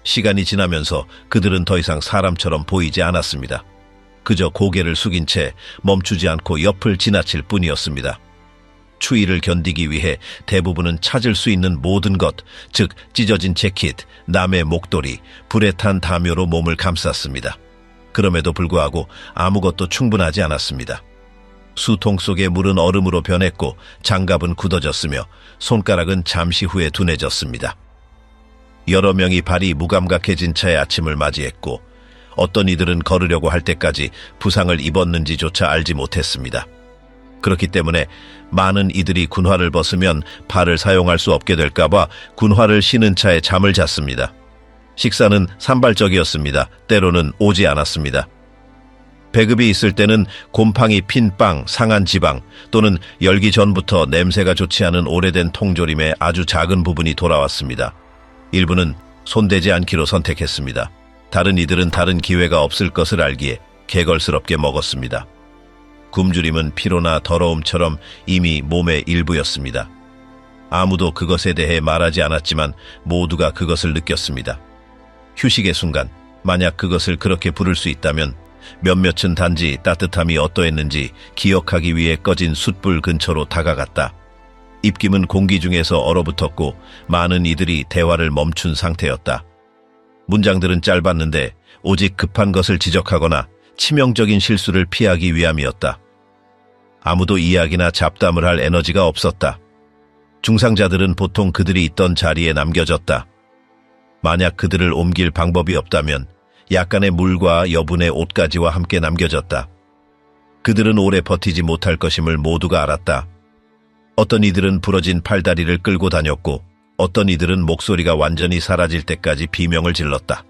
시간이 지나면서 그들은 더 이상 사람처럼 보이지 않았습니다. 그저 고개를 숙인 채 멈추지 않고 옆을 지나칠 뿐이었습니다. 추위를 견디기 위해 대부분은 찾을 수 있는 모든 것, 즉 찢어진 재킷, 남의 목도리, 불에 탄 담요로 몸을 감쌌습니다. 그럼에도 불구하고 아무것도 충분하지 않았습니다. 수통 속의 물은 얼음으로 변했고 장갑은 굳어졌으며 손가락은 잠시 후에 둔해졌습니다. 여러 명이 발이 무감각해진 채 아침을 맞이했고 어떤 이들은 걸으려고 할 때까지 부상을 입었는지조차 알지 못했습니다. 그렇기 때문에 많은 이들이 군화를 벗으면 발을 사용할 수 없게 될까봐 군화를 신은 차에 잠을 잤습니다. 식사는 산발적이었습니다. 때로는 오지 않았습니다. 배급이 있을 때는 곰팡이 핀 빵, 상한 지방 또는 열기 전부터 냄새가 좋지 않은 오래된 통조림의 아주 작은 부분이 돌아왔습니다. 일부는 손대지 않기로 선택했습니다. 다른 이들은 다른 기회가 없을 것을 알기에 개걸스럽게 먹었습니다. 굶주림은 피로나 더러움처럼 이미 몸의 일부였습니다. 아무도 그것에 대해 말하지 않았지만 모두가 그것을 느꼈습니다. 휴식의 순간, 만약 그것을 그렇게 부를 수 있다면 몇몇은 단지 따뜻함이 어떠했는지 기억하기 위해 꺼진 숯불 근처로 다가갔다. 입김은 공기 중에서 얼어붙었고 많은 이들이 대화를 멈춘 상태였다. 문장들은 짧았는데 오직 급한 것을 지적하거나 치명적인 실수를 피하기 위함이었다. 아무도 이야기나 잡담을 할 에너지가 없었다. 중상자들은 보통 그들이 있던 자리에 남겨졌다. 만약 그들을 옮길 방법이 없다면 약간의 물과 여분의 옷가지와 함께 남겨졌다. 그들은 오래 버티지 못할 것임을 모두가 알았다. 어떤 이들은 부러진 팔다리를 끌고 다녔고 어떤 이들은 목소리가 완전히 사라질 때까지 비명을 질렀다.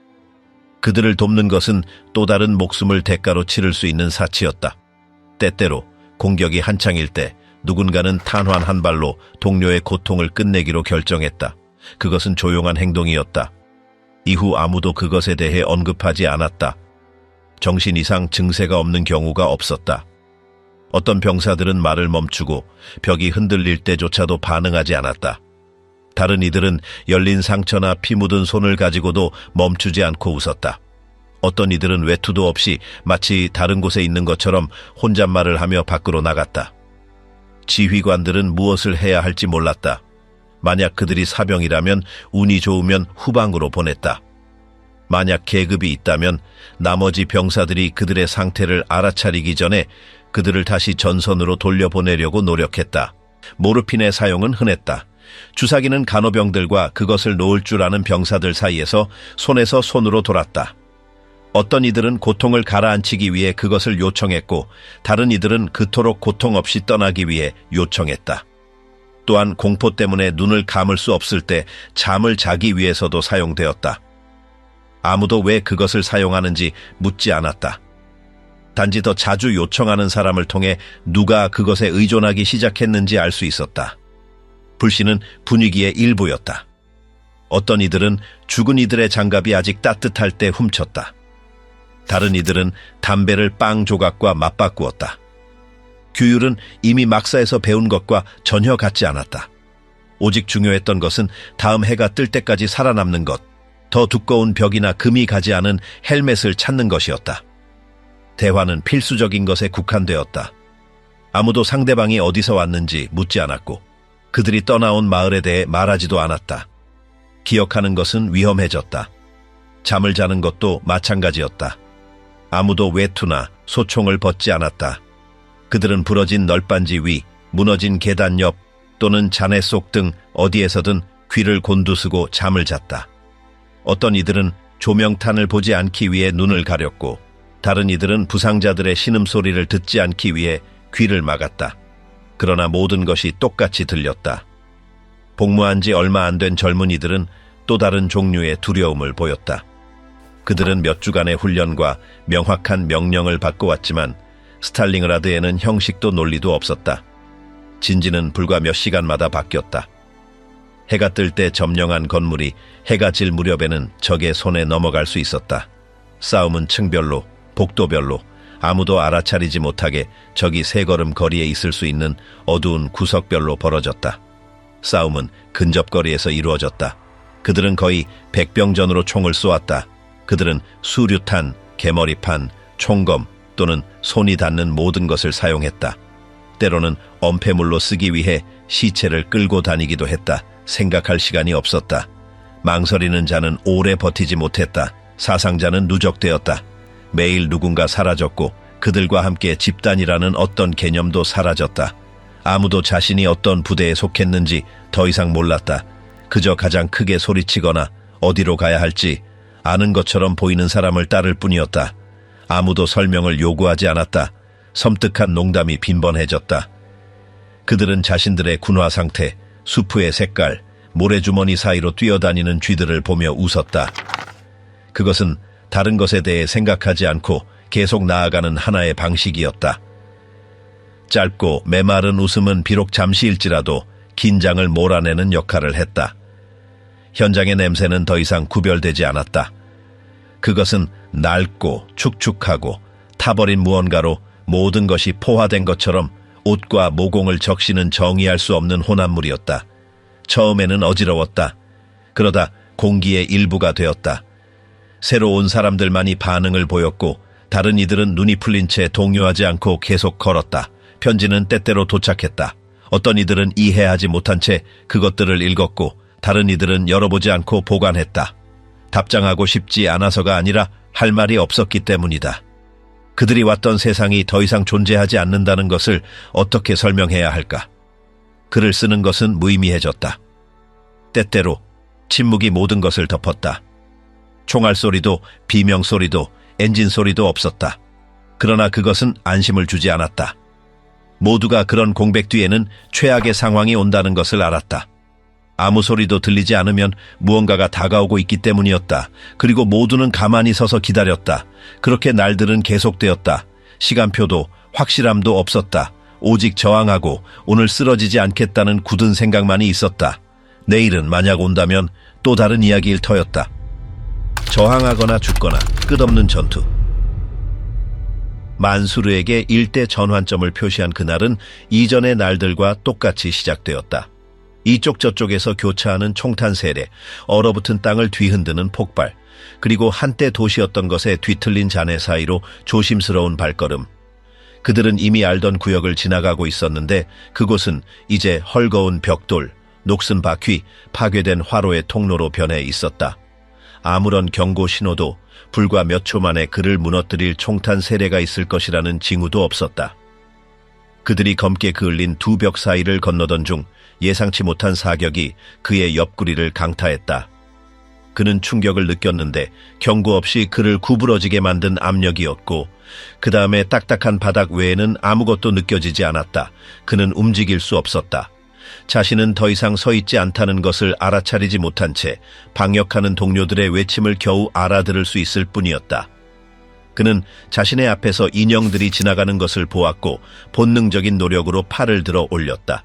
그들을 돕는 것은 또 다른 목숨을 대가로 치를 수 있는 사치였다. 때때로 공격이 한창일 때 누군가는 탄환 한 발로 동료의 고통을 끝내기로 결정했다. 그것은 조용한 행동이었다. 이후 아무도 그것에 대해 언급하지 않았다. 정신 이상 증세가 없는 경우가 없었다. 어떤 병사들은 말을 멈추고 벽이 흔들릴 때조차도 반응하지 않았다. 다른 이들은 열린 상처나 피 묻은 손을 가지고도 멈추지 않고 웃었다. 어떤 이들은 외투도 없이 마치 다른 곳에 있는 것처럼 혼잣말을 하며 밖으로 나갔다. 지휘관들은 무엇을 해야 할지 몰랐다. 만약 그들이 사병이라면 운이 좋으면 후방으로 보냈다. 만약 계급이 있다면 나머지 병사들이 그들의 상태를 알아차리기 전에 그들을 다시 전선으로 돌려보내려고 노력했다. 모르핀의 사용은 흔했다. 주사기는 간호병들과 그것을 놓을 줄 아는 병사들 사이에서 손에서 손으로 돌았다. 어떤 이들은 고통을 가라앉히기 위해 그것을 요청했고 다른 이들은 그토록 고통 없이 떠나기 위해 요청했다. 또한 공포 때문에 눈을 감을 수 없을 때 잠을 자기 위해서도 사용되었다. 아무도 왜 그것을 사용하는지 묻지 않았다. 단지 더 자주 요청하는 사람을 통해 누가 그것에 의존하기 시작했는지 알 수 있었다. 불씨는 분위기의 일부였다. 어떤 이들은 죽은 이들의 장갑이 아직 따뜻할 때 훔쳤다. 다른 이들은 담배를 빵 조각과 맞바꾸었다. 규율은 이미 막사에서 배운 것과 전혀 같지 않았다. 오직 중요했던 것은 다음 해가 뜰 때까지 살아남는 것, 더 두꺼운 벽이나 금이 가지 않은 헬멧을 찾는 것이었다. 대화는 필수적인 것에 국한되었다. 아무도 상대방이 어디서 왔는지 묻지 않았고 그들이 떠나온 마을에 대해 말하지도 않았다. 기억하는 것은 위험해졌다. 잠을 자는 것도 마찬가지였다. 아무도 외투나 소총을 벗지 않았다. 그들은 부러진 널빤지 위, 무너진 계단 옆 또는 잔해 속 등 어디에서든 귀를 곤두쓰고 잠을 잤다. 어떤 이들은 조명탄을 보지 않기 위해 눈을 가렸고 다른 이들은 부상자들의 신음소리를 듣지 않기 위해 귀를 막았다. 그러나 모든 것이 똑같이 들렸다. 복무한 지 얼마 안 된 젊은이들은 또 다른 종류의 두려움을 보였다. 그들은 몇 주간의 훈련과 명확한 명령을 받고 왔지만 스탈링그라드에는 형식도 논리도 없었다. 진지는 불과 몇 시간마다 바뀌었다. 해가 뜰 때 점령한 건물이 해가 질 무렵에는 적의 손에 넘어갈 수 있었다. 싸움은 층별로, 복도별로 아무도 알아차리지 못하게 적이 세 걸음 거리에 있을 수 있는 어두운 구석별로 벌어졌다. 싸움은 근접거리에서 이루어졌다. 그들은 거의 백병전으로 총을 쏘았다. 그들은 수류탄, 개머리판, 총검 또는 손이 닿는 모든 것을 사용했다. 때로는 엄폐물로 쓰기 위해 시체를 끌고 다니기도 했다. 생각할 시간이 없었다. 망설이는 자는 오래 버티지 못했다. 사상자는 누적되었다. 매일 누군가 사라졌고 그들과 함께 집단이라는 어떤 개념도 사라졌다. 아무도 자신이 어떤 부대에 속했는지 더 이상 몰랐다. 그저 가장 크게 소리치거나 어디로 가야 할지 아는 것처럼 보이는 사람을 따를 뿐이었다. 아무도 설명을 요구하지 않았다. 섬뜩한 농담이 빈번해졌다. 그들은 자신들의 군화 상태, 수프의 색깔, 모래주머니 사이로 뛰어다니는 쥐들을 보며 웃었다. 그것은 다른 것에 대해 생각하지 않고 계속 나아가는 하나의 방식이었다. 짧고 메마른 웃음은 비록 잠시일지라도 긴장을 몰아내는 역할을 했다. 현장의 냄새는 더 이상 구별되지 않았다. 그것은 낡고 축축하고 타버린 무언가로 모든 것이 포화된 것처럼 옷과 모공을 적시는 정의할 수 없는 혼합물이었다. 처음에는 어지러웠다. 그러다 공기의 일부가 되었다. 새로 온 사람들만이 반응을 보였고 다른 이들은 눈이 풀린 채 동요하지 않고 계속 걸었다. 편지는 때때로 도착했다. 어떤 이들은 이해하지 못한 채 그것들을 읽었고 다른 이들은 열어보지 않고 보관했다. 답장하고 싶지 않아서가 아니라 할 말이 없었기 때문이다. 그들이 왔던 세상이 더 이상 존재하지 않는다는 것을 어떻게 설명해야 할까? 글을 쓰는 것은 무의미해졌다. 때때로 침묵이 모든 것을 덮었다. 총알 소리도 비명 소리도 엔진 소리도 없었다. 그러나 그것은 안심을 주지 않았다. 모두가 그런 공백 뒤에는 최악의 상황이 온다는 것을 알았다. 아무 소리도 들리지 않으면 무언가가 다가오고 있기 때문이었다. 그리고 모두는 가만히 서서 기다렸다. 그렇게 날들은 계속되었다. 시간표도 확실함도 없었다. 오직 저항하고 오늘 쓰러지지 않겠다는 굳은 생각만이 있었다. 내일은 만약 온다면 또 다른 이야기일 터였다. 저항하거나 죽거나 끝없는 전투. 만수르에게 일대 전환점을 표시한 그날은 이전의 날들과 똑같이 시작되었다. 이쪽 저쪽에서 교차하는 총탄 세례, 얼어붙은 땅을 뒤흔드는 폭발, 그리고 한때 도시였던 것에 뒤틀린 잔해 사이로 조심스러운 발걸음. 그들은 이미 알던 구역을 지나가고 있었는데 그곳은 이제 헐거운 벽돌, 녹슨 바퀴, 파괴된 화로의 통로로 변해 있었다. 아무런 경고 신호도 불과 몇 초 만에 그를 무너뜨릴 총탄 세례가 있을 것이라는 징후도 없었다. 그들이 검게 그을린 두 벽 사이를 건너던 중 예상치 못한 사격이 그의 옆구리를 강타했다. 그는 충격을 느꼈는데 경고 없이 그를 구부러지게 만든 압력이었고 그 다음에 딱딱한 바닥 외에는 아무것도 느껴지지 않았다. 그는 움직일 수 없었다. 자신은 더 이상 서 있지 않다는 것을 알아차리지 못한 채 방역하는 동료들의 외침을 겨우 알아들을 수 있을 뿐이었다. 그는 자신의 앞에서 인형들이 지나가는 것을 보았고 본능적인 노력으로 팔을 들어 올렸다.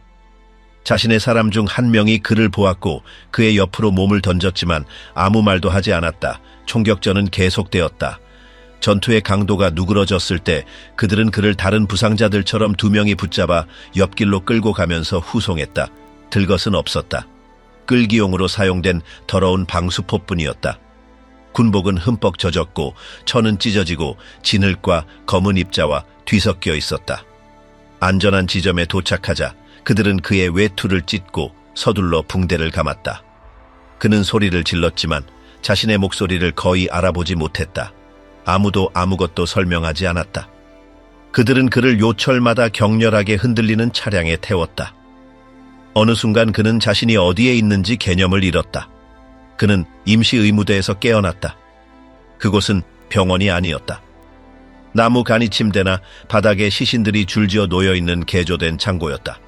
자신의 사람 중 한 명이 그를 보았고 그의 옆으로 몸을 던졌지만 아무 말도 하지 않았다. 총격전은 계속되었다. 전투의 강도가 누그러졌을 때 그들은 그를 다른 부상자들처럼 두 명이 붙잡아 옆길로 끌고 가면서 후송했다. 들 것은 없었다. 끌기용으로 사용된 더러운 방수포뿐이었다. 군복은 흠뻑 젖었고 천은 찢어지고 진흙과 검은 입자와 뒤섞여 있었다. 안전한 지점에 도착하자 그들은 그의 외투를 찢고 서둘러 붕대를 감았다. 그는 소리를 질렀지만 자신의 목소리를 거의 알아보지 못했다. 아무도 아무것도 설명하지 않았다. 그들은 그를 요철마다 격렬하게 흔들리는 차량에 태웠다. 어느 순간 그는 자신이 어디에 있는지 개념을 잃었다. 그는 임시 의무대에서 깨어났다. 그곳은 병원이 아니었다. 나무 간이 침대나 바닥에 시신들이 줄지어 놓여있는 개조된 창고였다.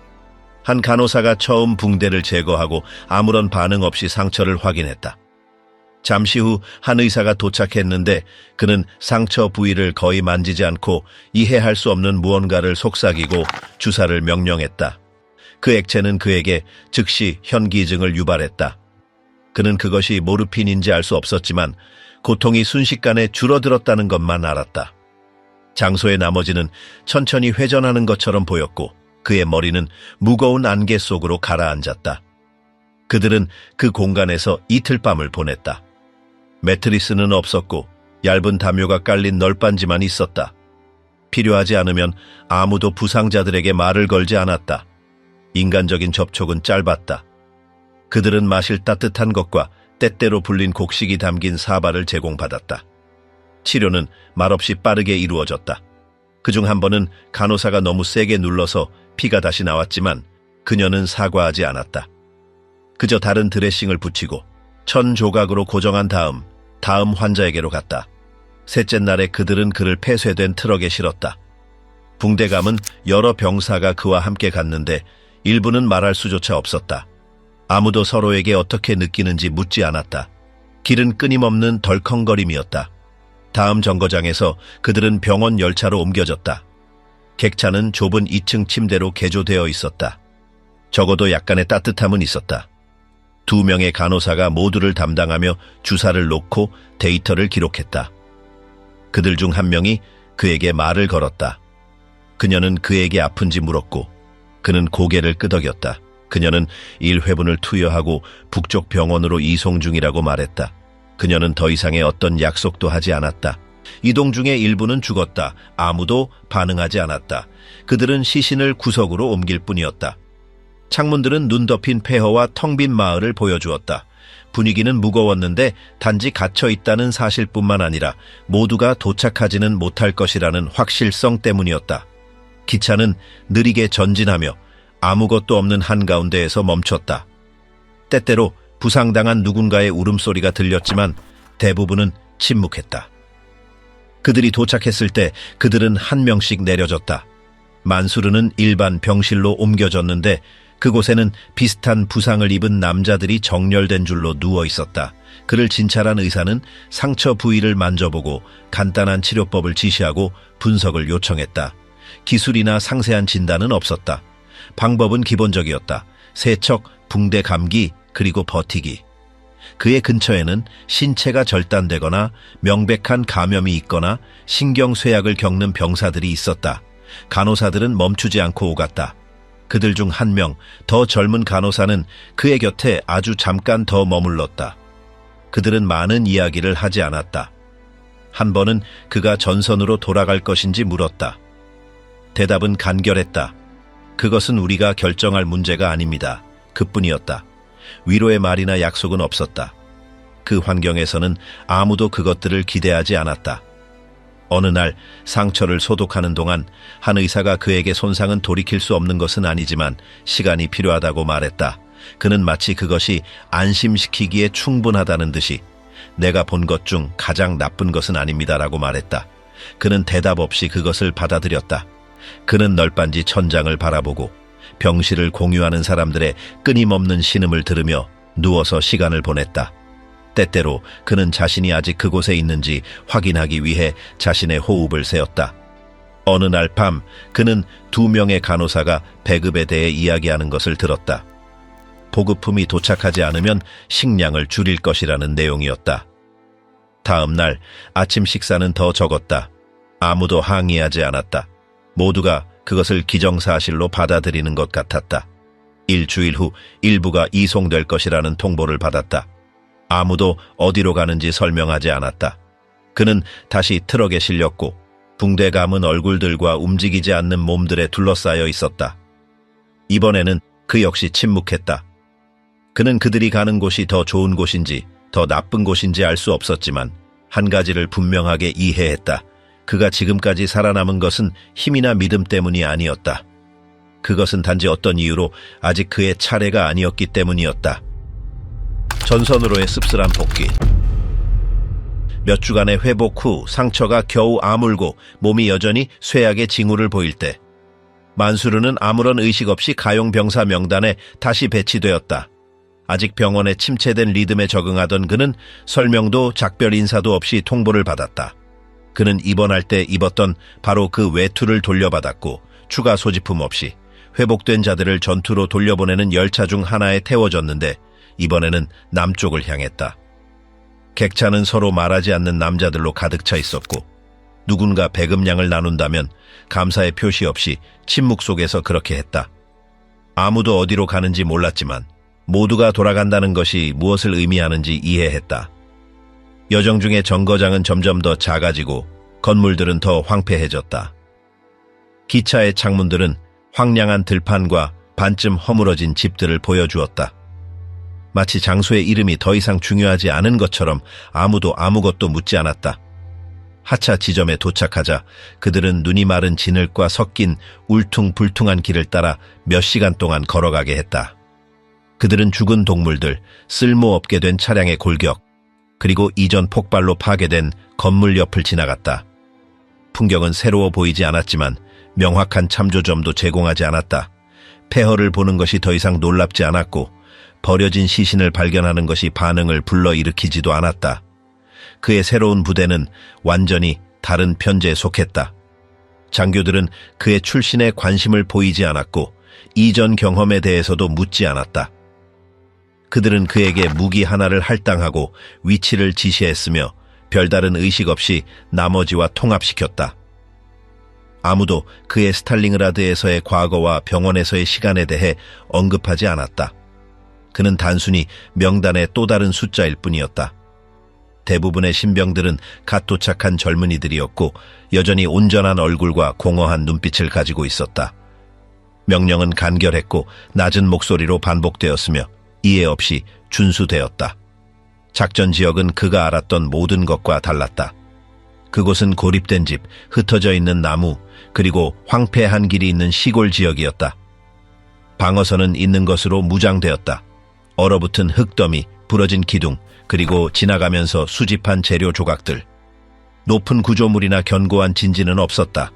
한 간호사가 처음 붕대를 제거하고 아무런 반응 없이 상처를 확인했다. 잠시 후 한 의사가 도착했는데 그는 상처 부위를 거의 만지지 않고 이해할 수 없는 무언가를 속삭이고 주사를 명령했다. 그 액체는 그에게 즉시 현기증을 유발했다. 그는 그것이 모르핀인지 알 수 없었지만 고통이 순식간에 줄어들었다는 것만 알았다. 장소의 나머지는 천천히 회전하는 것처럼 보였고 그의 머리는 무거운 안개 속으로 가라앉았다. 그들은 그 공간에서 이틀 밤을 보냈다. 매트리스는 없었고 얇은 담요가 깔린 널빤지만 있었다. 필요하지 않으면 아무도 부상자들에게 말을 걸지 않았다. 인간적인 접촉은 짧았다. 그들은 마실 따뜻한 것과 때때로 불린 곡식이 담긴 사발을 제공받았다. 치료는 말없이 빠르게 이루어졌다. 그중 한 번은 간호사가 너무 세게 눌러서 피가 다시 나왔지만 그녀는 사과하지 않았다. 그저 다른 드레싱을 붙이고 천 조각으로 고정한 다음 환자에게로 갔다. 셋째 날에 그들은 그를 폐쇄된 트럭에 실었다. 붕대감은 여러 병사가 그와 함께 갔는데 일부는 말할 수조차 없었다. 아무도 서로에게 어떻게 느끼는지 묻지 않았다. 길은 끊임없는 덜컹거림이었다. 다음 정거장에서 그들은 병원 열차로 옮겨졌다. 객차는 좁은 2층 침대로 개조되어 있었다. 적어도 약간의 따뜻함은 있었다. 2명의 간호사가 모두를 담당하며 주사를 놓고 데이터를 기록했다. 그들 중 한 명이 그에게 말을 걸었다. 그녀는 그에게 아픈지 물었고 그는 고개를 끄덕였다. 그녀는 1회분을 투여하고 북쪽 병원으로 이송 중이라고 말했다. 그녀는 더 이상의 어떤 약속도 하지 않았다. 이동 중에 일부는 죽었다. 아무도 반응하지 않았다. 그들은 시신을 구석으로 옮길 뿐이었다. 창문들은 눈 덮인 폐허와 텅 빈 마을을 보여주었다. 분위기는 무거웠는데 단지 갇혀있다는 사실뿐만 아니라 모두가 도착하지는 못할 것이라는 확실성 때문이었다. 기차는 느리게 전진하며 아무것도 없는 한가운데에서 멈췄다. 때때로 부상당한 누군가의 울음소리가 들렸지만 대부분은 침묵했다. 그들이 도착했을 때 그들은 한 명씩 내려졌다. 만수르는 일반 병실로 옮겨졌는데 그곳에는 비슷한 부상을 입은 남자들이 정렬된 줄로 누워 있었다. 그를 진찰한 의사는 상처 부위를 만져보고 간단한 치료법을 지시하고 분석을 요청했다. 기술이나 상세한 진단은 없었다. 방법은 기본적이었다. 세척, 붕대 감기, 그리고 버티기. 그의 근처에는 신체가 절단되거나 명백한 감염이 있거나 신경쇠약을 겪는 병사들이 있었다. 간호사들은 멈추지 않고 오갔다. 그들 중 한 명, 더 젊은 간호사는 그의 곁에 아주 잠깐 더 머물렀다. 그들은 많은 이야기를 하지 않았다. 한 번은 그가 전선으로 돌아갈 것인지 물었다. 대답은 간결했다. 그것은 우리가 결정할 문제가 아닙니다. 그뿐이었다. 위로의 말이나 약속은 없었다. 그 환경에서는 아무도 그것들을 기대하지 않았다. 어느 날 상처를 소독하는 동안 한 의사가 그에게 손상은 돌이킬 수 없는 것은 아니지만 시간이 필요하다고 말했다. 그는 마치 그것이 안심시키기에 충분하다는 듯이 내가 본 것 중 가장 나쁜 것은 아닙니다라고 말했다. 그는 대답 없이 그것을 받아들였다. 그는 널빤지 천장을 바라보고 병실을 공유하는 사람들의 끊임없는 신음을 들으며 누워서 시간을 보냈다. 때때로 그는 자신이 아직 그곳에 있는지 확인하기 위해 자신의 호흡을 세었다. 어느 날 밤 그는 2명의 간호사가 배급에 대해 이야기하는 것을 들었다. 보급품이 도착하지 않으면 식량을 줄일 것이라는 내용이었다. 다음 날 아침 식사는 더 적었다. 아무도 항의하지 않았다. 모두가 그것을 기정사실로 받아들이는 것 같았다. 일주일 후 일부가 이송될 것이라는 통보를 받았다. 아무도 어디로 가는지 설명하지 않았다. 그는 다시 트럭에 실렸고 붕대 감은 얼굴들과 움직이지 않는 몸들에 둘러싸여 있었다. 이번에는 그 역시 침묵했다. 그는 그들이 가는 곳이 더 좋은 곳인지 더 나쁜 곳인지 알 수 없었지만 한 가지를 분명하게 이해했다. 그가 지금까지 살아남은 것은 힘이나 믿음 때문이 아니었다. 그것은 단지 어떤 이유로 아직 그의 차례가 아니었기 때문이었다. 전선으로의 씁쓸한 복귀. 몇 주간의 회복 후 상처가 겨우 아물고 몸이 여전히 쇠약의 징후를 보일 때 만수르는 아무런 의식 없이 가용병사 명단에 다시 배치되었다. 아직 병원에 침체된 리듬에 적응하던 그는 설명도 작별 인사도 없이 통보를 받았다. 그는 입원할 때 입었던 바로 그 외투를 돌려받았고 추가 소지품 없이 회복된 자들을 전투로 돌려보내는 열차 중 하나에 태워졌는데 이번에는 남쪽을 향했다. 객차는 서로 말하지 않는 남자들로 가득 차 있었고 누군가 배급량을 나눈다면 감사의 표시 없이 침묵 속에서 그렇게 했다. 아무도 어디로 가는지 몰랐지만 모두가 돌아간다는 것이 무엇을 의미하는지 이해했다. 여정 중에 정거장은 점점 더 작아지고 건물들은 더 황폐해졌다. 기차의 창문들은 황량한 들판과 반쯤 허물어진 집들을 보여주었다. 마치 장소의 이름이 더 이상 중요하지 않은 것처럼 아무도 아무것도 묻지 않았다. 하차 지점에 도착하자 그들은 눈이 마른 진흙과 섞인 울퉁불퉁한 길을 따라 몇 시간 동안 걸어가게 했다. 그들은 죽은 동물들, 쓸모없게 된 차량의 골격, 그리고 이전 폭발로 파괴된 건물 옆을 지나갔다. 풍경은 새로워 보이지 않았지만 명확한 참조점도 제공하지 않았다. 폐허를 보는 것이 더 이상 놀랍지 않았고 버려진 시신을 발견하는 것이 반응을 불러일으키지도 않았다. 그의 새로운 부대는 완전히 다른 편제에 속했다. 장교들은 그의 출신에 관심을 보이지 않았고 이전 경험에 대해서도 묻지 않았다. 그들은 그에게 무기 하나를 할당하고 위치를 지시했으며 별다른 의식 없이 나머지와 통합시켰다. 아무도 그의 스탈링그라드에서의 과거와 병원에서의 시간에 대해 언급하지 않았다. 그는 단순히 명단의 또 다른 숫자일 뿐이었다. 대부분의 신병들은 갓 도착한 젊은이들이었고 여전히 온전한 얼굴과 공허한 눈빛을 가지고 있었다. 명령은 간결했고 낮은 목소리로 반복되었으며 이해 없이 준수되었다. 작전 지역은 그가 알았던 모든 것과 달랐다. 그곳은 고립된 집, 흩어져 있는 나무, 그리고 황폐한 길이 있는 시골 지역이었다. 방어선은 있는 것으로 무장되었다. 얼어붙은 흙더미, 부러진 기둥, 그리고 지나가면서 수집한 재료 조각들. 높은 구조물이나 견고한 진지는 없었다.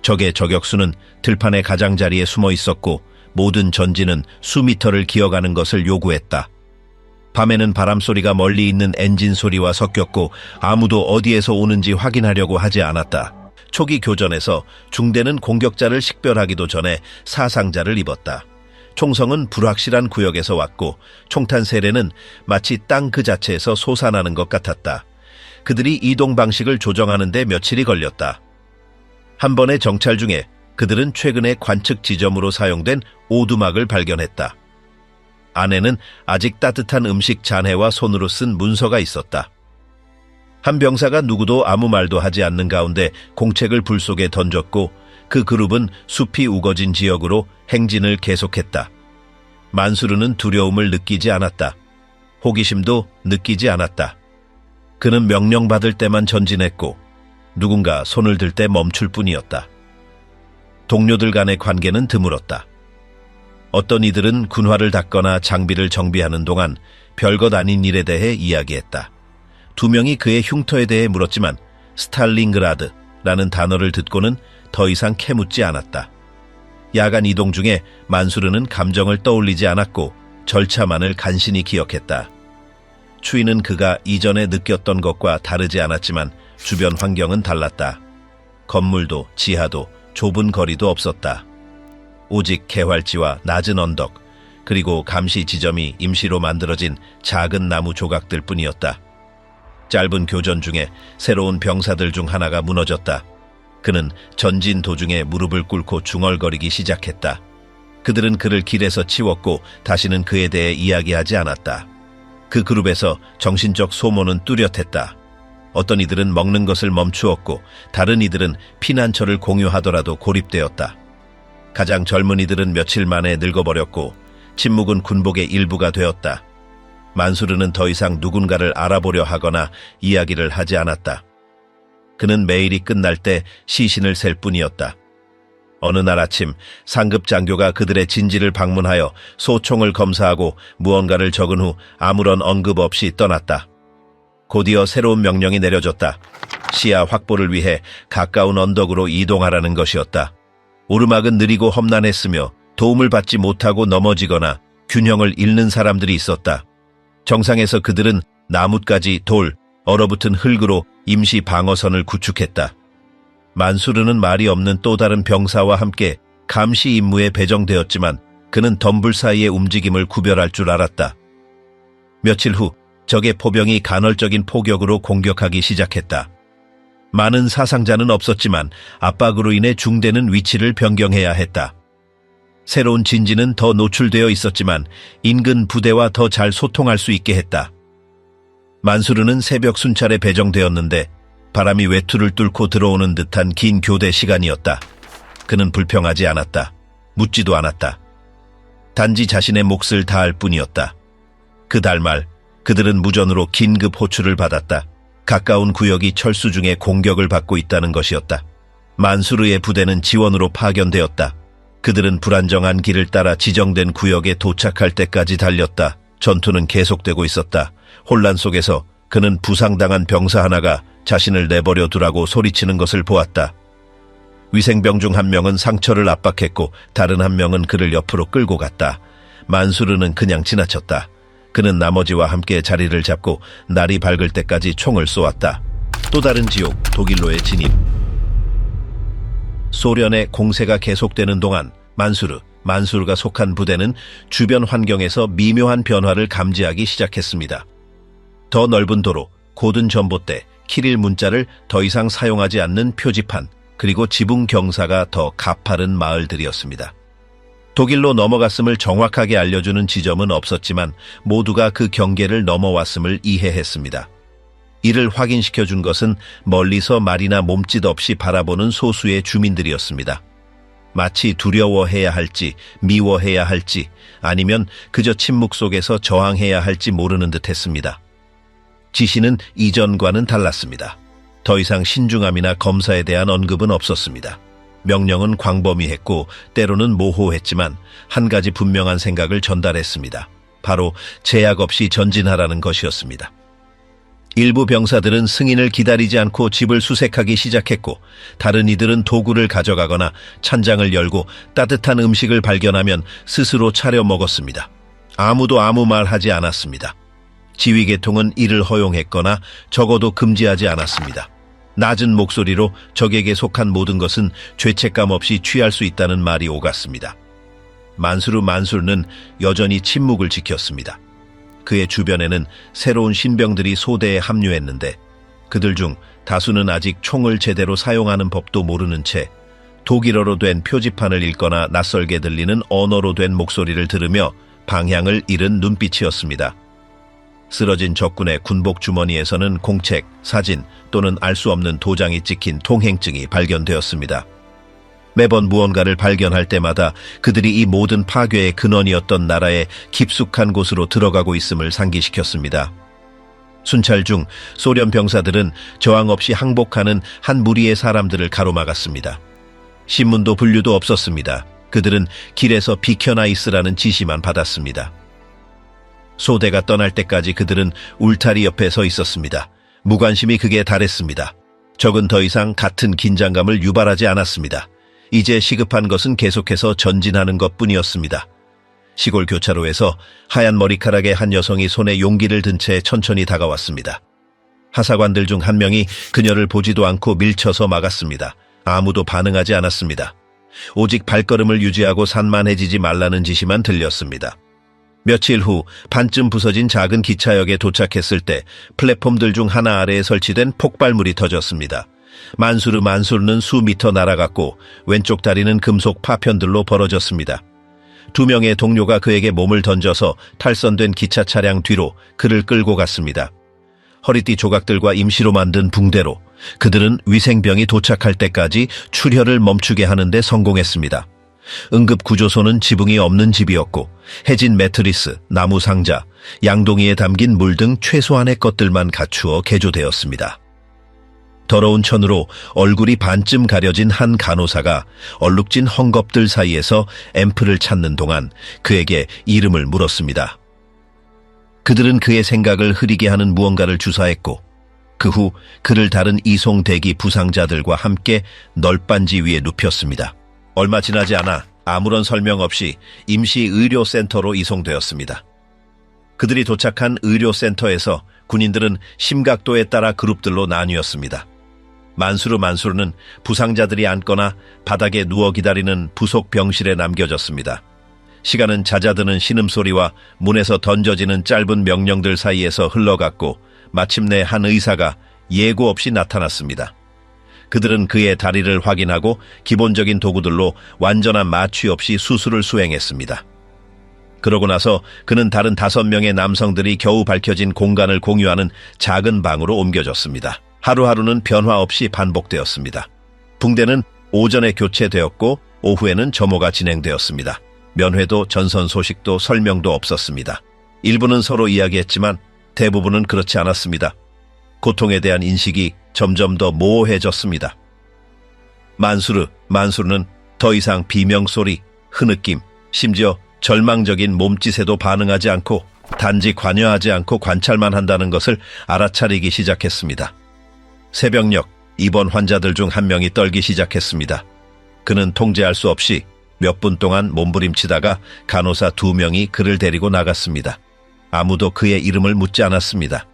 적의 저격수는 들판의 가장자리에 숨어 있었고 모든 전진은 수미터를 기어가는 것을 요구했다. 밤에는 바람소리가 멀리 있는 엔진 소리와 섞였고 아무도 어디에서 오는지 확인하려고 하지 않았다. 초기 교전에서 중대는 공격자를 식별하기도 전에 사상자를 입었다. 총성은 불확실한 구역에서 왔고 총탄 세례는 마치 땅 그 자체에서 솟아나는 것 같았다. 그들이 이동 방식을 조정하는 데 며칠이 걸렸다. 한 번의 정찰 중에 그들은 최근의 관측 지점으로 사용된 오두막을 발견했다. 안에는 아직 따뜻한 음식 잔해와 손으로 쓴 문서가 있었다. 한 병사가 누구도 아무 말도 하지 않는 가운데 공책을 불 속에 던졌고 그 그룹은 숲이 우거진 지역으로 행진을 계속했다. 만수르는 두려움을 느끼지 않았다. 호기심도 느끼지 않았다. 그는 명령받을 때만 전진했고 누군가 손을 들 때 멈출 뿐이었다. 동료들 간의 관계는 드물었다. 어떤 이들은 군화를 닦거나 장비를 정비하는 동안 별것 아닌 일에 대해 이야기했다. 2명이 그의 흉터에 대해 물었지만 스탈린그라드라는 단어를 듣고는 더 이상 캐묻지 않았다. 야간 이동 중에 만수르는 감정을 떠올리지 않았고 절차만을 간신히 기억했다. 추위는 그가 이전에 느꼈던 것과 다르지 않았지만 주변 환경은 달랐다. 건물도 지하도 좁은 거리도 없었다. 오직 개활지와 낮은 언덕, 그리고 감시 지점이 임시로 만들어진 작은 나무 조각들 뿐이었다. 짧은 교전 중에 새로운 병사들 중 하나가 무너졌다. 그는 전진 도중에 무릎을 꿇고 중얼거리기 시작했다. 그들은 그를 길에서 치웠고 다시는 그에 대해 이야기하지 않았다. 그 그룹에서 정신적 소모는 뚜렷했다. 어떤 이들은 먹는 것을 멈추었고 다른 이들은 피난처를 공유하더라도 고립되었다. 가장 젊은 이들은 며칠 만에 늙어버렸고 침묵은 군복의 일부가 되었다. 만수르는 더 이상 누군가를 알아보려 하거나 이야기를 하지 않았다. 그는 매일이 끝날 때 시신을 셀 뿐이었다. 어느 날 아침 상급 장교가 그들의 진지를 방문하여 소총을 검사하고 무언가를 적은 후 아무런 언급 없이 떠났다. 곧이어 새로운 명령이 내려졌다. 시야 확보를 위해 가까운 언덕으로 이동하라는 것이었다. 오르막은 느리고 험난했으며 도움을 받지 못하고 넘어지거나 균형을 잃는 사람들이 있었다. 정상에서 그들은 나뭇가지, 돌, 얼어붙은 흙으로 임시 방어선을 구축했다. 만수르는 말이 없는 또 다른 병사와 함께 감시 임무에 배정되었지만 그는 덤불 사이의 움직임을 구별할 줄 알았다. 며칠 후 적의 포병이 간헐적인 포격으로 공격하기 시작했다. 많은 사상자는 없었지만 압박으로 인해 중대는 위치를 변경해야 했다. 새로운 진지는 더 노출되어 있었지만 인근 부대와 더 잘 소통할 수 있게 했다. 만수르는 새벽 순찰에 배정되었는데 바람이 외투를 뚫고 들어오는 듯한 긴 교대 시간이었다. 그는 불평하지 않았다. 묻지도 않았다. 단지 자신의 몫을 다할 뿐이었다. 그 달말 그들은 무전으로 긴급 호출을 받았다. 가까운 구역이 철수 중에 공격을 받고 있다는 것이었다. 만수르의 부대는 지원으로 파견되었다. 그들은 불안정한 길을 따라 지정된 구역에 도착할 때까지 달렸다. 전투는 계속되고 있었다. 혼란 속에서 그는 부상당한 병사 하나가 자신을 내버려 두라고 소리치는 것을 보았다. 위생병 중 한 명은 상처를 압박했고 다른 한 명은 그를 옆으로 끌고 갔다. 만수르는 그냥 지나쳤다. 그는 나머지와 함께 자리를 잡고 날이 밝을 때까지 총을 쏘았다. 또 다른 지옥, 독일로의 진입. 소련의 공세가 계속되는 동안 만수르가 속한 부대는 주변 환경에서 미묘한 변화를 감지하기 시작했습니다. 더 넓은 도로, 고든 전봇대, 키릴 문자를 더 이상 사용하지 않는 표지판, 그리고 지붕 경사가 더 가파른 마을들이었습니다. 독일로 넘어갔음을 정확하게 알려주는 지점은 없었지만 모두가 그 경계를 넘어왔음을 이해했습니다. 이를 확인시켜준 것은 멀리서 말이나 몸짓 없이 바라보는 소수의 주민들이었습니다. 마치 두려워해야 할지, 미워해야 할지, 아니면 그저 침묵 속에서 저항해야 할지 모르는 듯했습니다. 지시는 이전과는 달랐습니다. 더 이상 신중함이나 검사에 대한 언급은 없었습니다. 명령은 광범위했고 때로는 모호했지만 한 가지 분명한 생각을 전달했습니다. 바로 제약 없이 전진하라는 것이었습니다. 일부 병사들은 승인을 기다리지 않고 집을 수색하기 시작했고 다른 이들은 도구를 가져가거나 찬장을 열고 따뜻한 음식을 발견하면 스스로 차려 먹었습니다. 아무도 아무 말 하지 않았습니다. 지휘계통은 이를 허용했거나 적어도 금지하지 않았습니다. 낮은 목소리로 적에게 속한 모든 것은 죄책감 없이 취할 수 있다는 말이 오갔습니다. 만수르 만술는 여전히 침묵을 지켰습니다. 그의 주변에는 새로운 신병들이 소대에 합류했는데 그들 중 다수는 아직 총을 제대로 사용하는 법도 모르는 채 독일어로 된 표지판을 읽거나 낯설게 들리는 언어로 된 목소리를 들으며 방향을 잃은 눈빛이었습니다. 쓰러진 적군의 군복 주머니에서는 공책, 사진 또는 알 수 없는 도장이 찍힌 통행증이 발견되었습니다. 매번 무언가를 발견할 때마다 그들이 이 모든 파괴의 근원이었던 나라의 깊숙한 곳으로 들어가고 있음을 상기시켰습니다. 순찰 중 소련 병사들은 저항 없이 항복하는 한 무리의 사람들을 가로막았습니다. 신문도 분류도 없었습니다. 그들은 길에서 비켜나 있으라는 지시만 받았습니다. 소대가 떠날 때까지 그들은 울타리 옆에 서 있었습니다. 무관심이 극에 달했습니다. 적은 더 이상 같은 긴장감을 유발하지 않았습니다. 이제 시급한 것은 계속해서 전진하는 것뿐이었습니다. 시골 교차로에서 하얀 머리카락의 한 여성이 손에 용기를 든 채 천천히 다가왔습니다. 하사관들 중 한 명이 그녀를 보지도 않고 밀쳐서 막았습니다. 아무도 반응하지 않았습니다. 오직 발걸음을 유지하고 산만해지지 말라는 지시만 들렸습니다. 며칠 후 반쯤 부서진 작은 기차역에 도착했을 때 플랫폼들 중 하나 아래에 설치된 폭발물이 터졌습니다. 만수르는 수미터 날아갔고 왼쪽 다리는 금속 파편들로 벌어졌습니다. 2명의 동료가 그에게 몸을 던져서 탈선된 기차 차량 뒤로 그를 끌고 갔습니다. 허리띠 조각들과 임시로 만든 붕대로 그들은 위생병이 도착할 때까지 출혈을 멈추게 하는 데 성공했습니다. 응급구조소는 지붕이 없는 집이었고 해진 매트리스, 나무 상자, 양동이에 담긴 물 등 최소한의 것들만 갖추어 개조되었습니다. 더러운 천으로 얼굴이 반쯤 가려진 한 간호사가 얼룩진 헝겊들 사이에서 앰플을 찾는 동안 그에게 이름을 물었습니다. 그들은 그의 생각을 흐리게 하는 무언가를 주사했고 그 후 그를 다른 이송 대기 부상자들과 함께 널빤지 위에 눕혔습니다. 얼마 지나지 않아 아무런 설명 없이 임시 의료센터로 이송되었습니다. 그들이 도착한 의료센터에서 군인들은 심각도에 따라 그룹들로 나뉘었습니다. 만수르는 부상자들이 앉거나 바닥에 누워 기다리는 부속 병실에 남겨졌습니다. 시간은 잦아드는 신음소리와 문에서 던져지는 짧은 명령들 사이에서 흘러갔고 마침내 한 의사가 예고 없이 나타났습니다. 그들은 그의 다리를 확인하고 기본적인 도구들로 완전한 마취 없이 수술을 수행했습니다. 그러고 나서 그는 다른 5명의 남성들이 겨우 밝혀진 공간을 공유하는 작은 방으로 옮겨졌습니다. 하루하루는 변화 없이 반복되었습니다. 붕대는 오전에 교체되었고 오후에는 점호가 진행되었습니다. 면회도 전선 소식도 설명도 없었습니다. 일부는 서로 이야기했지만 대부분은 그렇지 않았습니다. 고통에 대한 인식이 점점 더 모호해졌습니다. 만수르는 더 이상 비명소리, 흐느낌, 심지어 절망적인 몸짓에도 반응하지 않고 단지 관여하지 않고 관찰만 한다는 것을 알아차리기 시작했습니다. 새벽녘 입원 환자들 중 한 명이 떨기 시작했습니다. 그는 통제할 수 없이 몇 분 동안 몸부림치다가 간호사 2명이 그를 데리고 나갔습니다. 아무도 그의 이름을 묻지 않았습니다.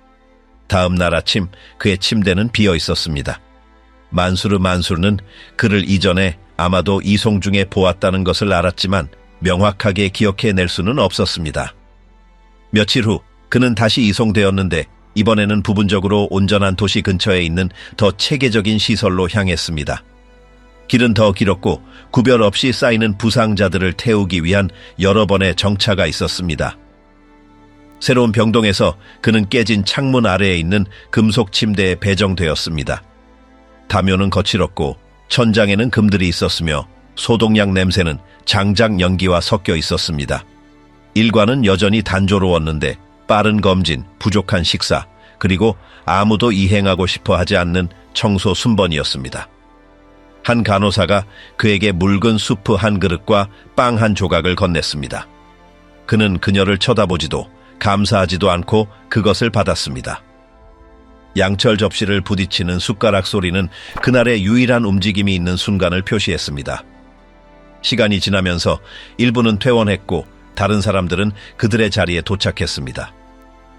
다음 날 아침 그의 침대는 비어 있었습니다. 만수르는 그를 이전에 아마도 이송 중에 보았다는 것을 알았지만 명확하게 기억해낼 수는 없었습니다. 며칠 후 그는 다시 이송되었는데 이번에는 부분적으로 온전한 도시 근처에 있는 더 체계적인 시설로 향했습니다. 길은 더 길었고 구별 없이 쌓이는 부상자들을 태우기 위한 여러 번의 정차가 있었습니다. 새로운 병동에서 그는 깨진 창문 아래에 있는 금속 침대에 배정되었습니다. 담요는 거칠었고 천장에는 금들이 있었으며 소독약 냄새는 장작 연기와 섞여 있었습니다. 일과는 여전히 단조로웠는데 빠른 검진, 부족한 식사, 그리고 아무도 이행하고 싶어 하지 않는 청소 순번이었습니다. 한 간호사가 그에게 묽은 수프 한 그릇과 빵 한 조각을 건넸습니다. 그는 그녀를 쳐다보지도 감사하지도 않고 그것을 받았습니다. 양철 접시를 부딪히는 숟가락 소리는 그날의 유일한 움직임이 있는 순간을 표시했습니다. 시간이 지나면서 일부는 퇴원했고 다른 사람들은 그들의 자리에 도착했습니다.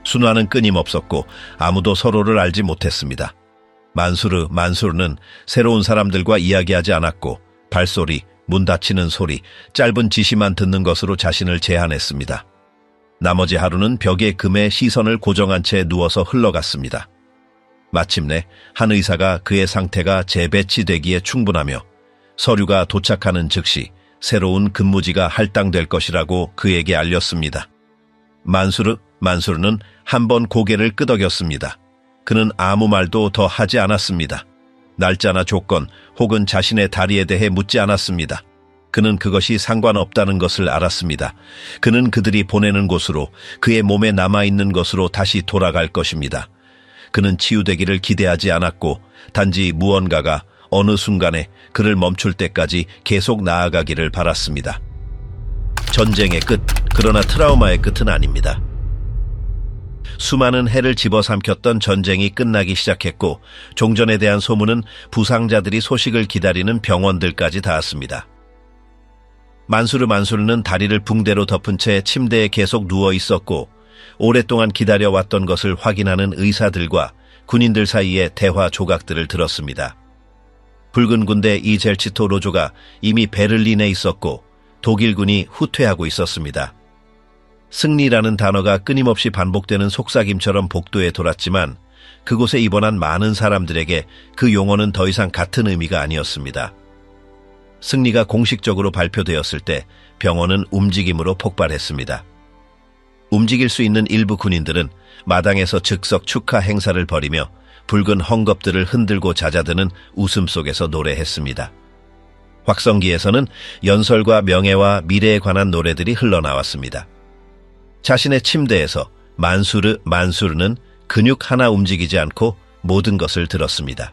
순환은 끊임없었고 아무도 서로를 알지 못했습니다. 만수르는 새로운 사람들과 이야기하지 않았고 발소리, 문 닫히는 소리, 짧은 지시만 듣는 것으로 자신을 제한했습니다. 나머지 하루는 벽에 금의 시선을 고정한 채 누워서 흘러갔습니다. 마침내 한 의사가 그의 상태가 재배치되기에 충분하며 서류가 도착하는 즉시 새로운 근무지가 할당될 것이라고 그에게 알렸습니다. 만수르는 한번 고개를 끄덕였습니다. 그는 아무 말도 더 하지 않았습니다. 날짜나 조건 혹은 자신의 다리에 대해 묻지 않았습니다. 그는 그것이 상관없다는 것을 알았습니다. 그는 그들이 보내는 곳으로, 그의 몸에 남아있는 것으로 다시 돌아갈 것입니다. 그는 치유되기를 기대하지 않았고 단지 무언가가 어느 순간에 그를 멈출 때까지 계속 나아가기를 바랐습니다. 전쟁의 끝, 그러나 트라우마의 끝은 아닙니다. 수많은 해를 집어삼켰던 전쟁이 끝나기 시작했고 종전에 대한 소문은 부상자들이 소식을 기다리는 병원들까지 닿았습니다. 만수르는 다리를 붕대로 덮은 채 침대에 계속 누워 있었고 오랫동안 기다려왔던 것을 확인하는 의사들과 군인들 사이의 대화 조각들을 들었습니다. 붉은 군대 이젤치토 로조가 이미 베를린에 있었고 독일군이 후퇴하고 있었습니다. 승리라는 단어가 끊임없이 반복되는 속삭임처럼 복도에 돌았지만 그곳에 입원한 많은 사람들에게 그 용어는 더 이상 같은 의미가 아니었습니다. 승리가 공식적으로 발표되었을 때 병원은 움직임으로 폭발했습니다. 움직일 수 있는 일부 군인들은 마당에서 즉석 축하 행사를 벌이며 붉은 헝겊들을 흔들고 잦아드는 웃음 속에서 노래했습니다. 확성기에서는 연설과 명예와 미래에 관한 노래들이 흘러나왔습니다. 자신의 침대에서 만수르는 근육 하나 움직이지 않고 모든 것을 들었습니다.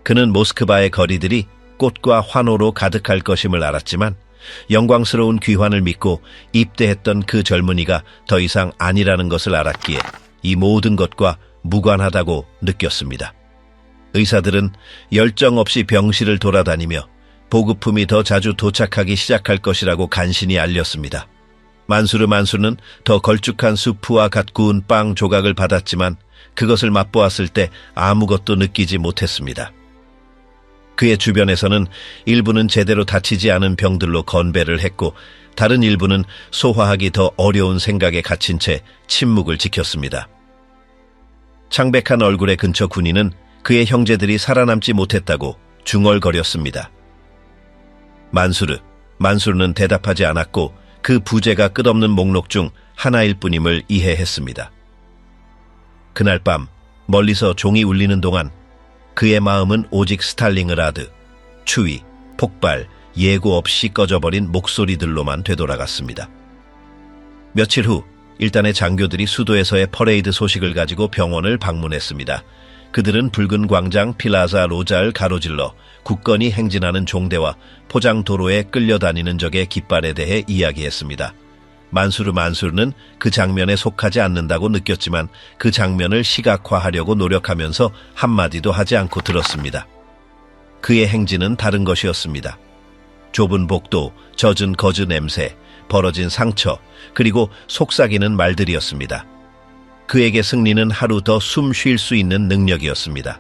그는 모스크바의 거리들이 꽃과 환호로 가득할 것임을 알았지만 영광스러운 귀환을 믿고 입대했던 그 젊은이가 더 이상 아니라는 것을 알았기에 이 모든 것과 무관하다고 느꼈습니다. 의사들은 열정 없이 병실을 돌아다니며 보급품이 더 자주 도착하기 시작할 것이라고 간신히 알렸습니다. 만수르는 더 걸쭉한 수프와 갓 구운 빵 조각을 받았지만 그것을 맛보았을 때 아무것도 느끼지 못했습니다. 그의 주변에서는 일부는 제대로 다치지 않은 병들로 건배를 했고 다른 일부는 소화하기 더 어려운 생각에 갇힌 채 침묵을 지켰습니다. 창백한 얼굴의 근처 군인은 그의 형제들이 살아남지 못했다고 중얼거렸습니다. 만수르는 대답하지 않았고 그 부제가 끝없는 목록 중 하나일 뿐임을 이해했습니다. 그날 밤 멀리서 종이 울리는 동안 그의 마음은 오직 스탈링그라드, 추위, 폭발, 예고 없이 꺼져버린 목소리들로만 되돌아갔습니다. 며칠 후 일단의 장교들이 수도에서의 퍼레이드 소식을 가지고 병원을 방문했습니다. 그들은 붉은 광장 필라자 로자를 가로질러 굳건히 행진하는 종대와 포장 도로에 끌려다니는 적의 깃발에 대해 이야기했습니다. 만수르는 그 장면에 속하지 않는다고 느꼈지만 그 장면을 시각화하려고 노력하면서 한마디도 하지 않고 들었습니다. 그의 행진은 다른 것이었습니다. 좁은 복도, 젖은 거즈 냄새, 벌어진 상처, 그리고 속삭이는 말들이었습니다. 그에게 승리는 하루 더 숨 쉴 수 있는 능력이었습니다.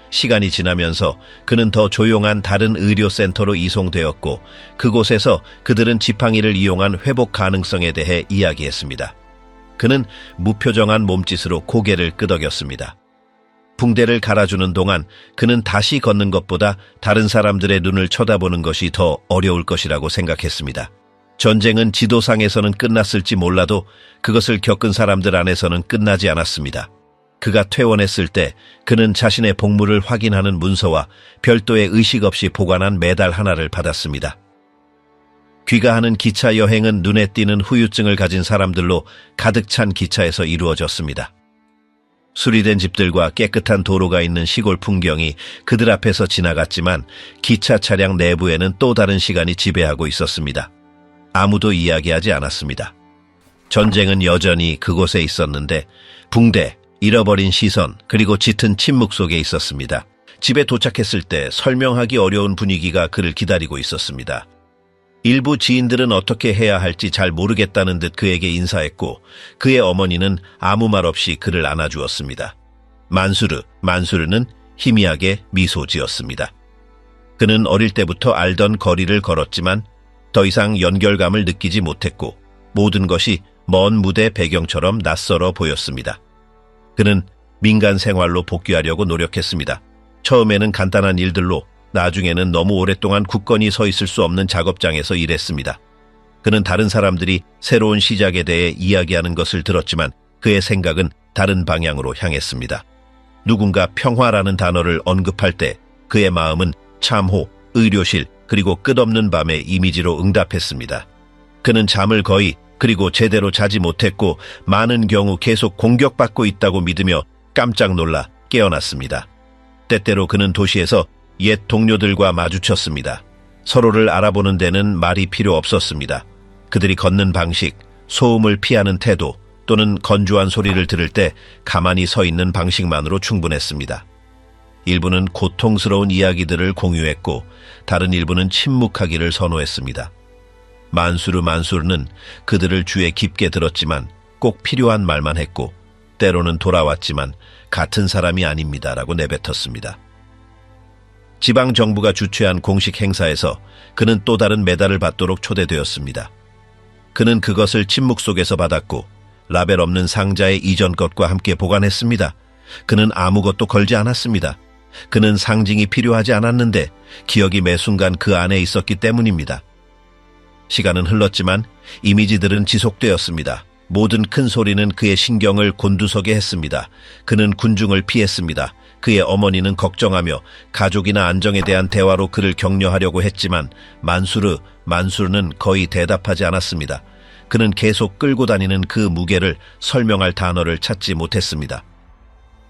시간이 지나면서 그는 더 조용한 다른 의료센터로 이송되었고 그곳에서 그들은 지팡이를 이용한 회복 가능성에 대해 이야기했습니다. 그는 무표정한 몸짓으로 고개를 끄덕였습니다. 붕대를 갈아주는 동안 그는 다시 걷는 것보다 다른 사람들의 눈을 쳐다보는 것이 더 어려울 것이라고 생각했습니다. 전쟁은 지도상에서는 끝났을지 몰라도 그것을 겪은 사람들 안에서는 끝나지 않았습니다. 그가 퇴원했을 때 그는 자신의 복무를 확인하는 문서와 별도의 의식 없이 보관한 메달 하나를 받았습니다. 귀가하는 기차 여행은 눈에 띄는 후유증을 가진 사람들로 가득 찬 기차에서 이루어졌습니다. 수리된 집들과 깨끗한 도로가 있는 시골 풍경이 그들 앞에서 지나갔지만 기차 차량 내부에는 또 다른 시간이 지배하고 있었습니다. 아무도 이야기하지 않았습니다. 전쟁은 여전히 그곳에 있었는데 붕대, 잃어버린 시선, 그리고 짙은 침묵 속에 있었습니다. 집에 도착했을 때 설명하기 어려운 분위기가 그를 기다리고 있었습니다. 일부 지인들은 어떻게 해야 할지 잘 모르겠다는 듯 그에게 인사했고 그의 어머니는 아무 말 없이 그를 안아주었습니다. 만수르는 희미하게 미소 지었습니다. 그는 어릴 때부터 알던 거리를 걸었지만 더 이상 연결감을 느끼지 못했고 모든 것이 먼 무대 배경처럼 낯설어 보였습니다. 그는 민간 생활로 복귀하려고 노력했습니다. 처음에는 간단한 일들로, 나중에는 너무 오랫동안 굳건히 서 있을 수 없는 작업장에서 일했습니다. 그는 다른 사람들이 새로운 시작에 대해 이야기하는 것을 들었지만 그의 생각은 다른 방향으로 향했습니다. 누군가 평화라는 단어를 언급할 때 그의 마음은 참호, 의료실, 그리고 끝없는 밤의 이미지로 응답했습니다. 그는 잠을 거의 그리고 제대로 자지 못했고 많은 경우 계속 공격받고 있다고 믿으며 깜짝 놀라 깨어났습니다. 때때로 그는 도시에서 옛 동료들과 마주쳤습니다. 서로를 알아보는 데는 말이 필요 없었습니다. 그들이 걷는 방식, 소음을 피하는 태도 또는 건조한 소리를 들을 때 가만히 서 있는 방식만으로 충분했습니다. 일부는 고통스러운 이야기들을 공유했고 다른 일부는 침묵하기를 선호했습니다. 만수르는 그들을 주에 깊게 들었지만 꼭 필요한 말만 했고 때로는 돌아왔지만 같은 사람이 아닙니다라고 내뱉었습니다. 지방정부가 주최한 공식 행사에서 그는 또 다른 메달을 받도록 초대되었습니다. 그는 그것을 침묵 속에서 받았고 라벨 없는 상자에 이전 것과 함께 보관했습니다. 그는 아무것도 걸지 않았습니다. 그는 상징이 필요하지 않았는데 기억이 매 순간 그 안에 있었기 때문입니다. 시간은 흘렀지만 이미지들은 지속되었습니다. 모든 큰 소리는 그의 신경을 곤두서게 했습니다. 그는 군중을 피했습니다. 그의 어머니는 걱정하며 가족이나 안정에 대한 대화로 그를 격려하려고 했지만 만수르는 거의 대답하지 않았습니다. 그는 계속 끌고 다니는 그 무게를 설명할 단어를 찾지 못했습니다.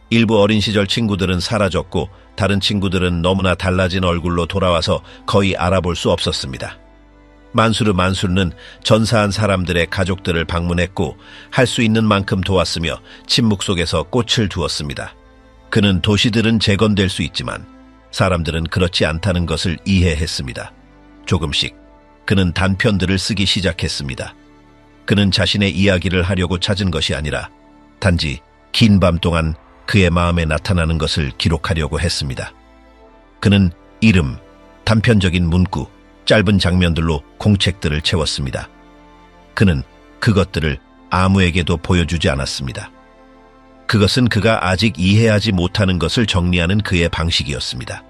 일부 어린 시절 친구들은 사라졌고 다른 친구들은 너무나 달라진 얼굴로 돌아와서 거의 알아볼 수 없었습니다. 만수르는 전사한 사람들의 가족들을 방문했고 할 수 있는 만큼 도왔으며 침묵 속에서 꽃을 두었습니다. 그는 도시들은 재건될 수 있지만 사람들은 그렇지 않다는 것을 이해했습니다. 조금씩 그는 단편들을 쓰기 시작했습니다. 그는 자신의 이야기를 하려고 찾은 것이 아니라 단지 긴 밤 동안 그의 마음에 나타나는 것을 기록하려고 했습니다. 그는 이름, 단편적인 문구, 짧은 장면들로 공책들을 채웠습니다. 그는 그것들을 아무에게도 보여주지 않았습니다. 그것은 그가 아직 이해하지 못하는 것을 정리하는 그의 방식이었습니다.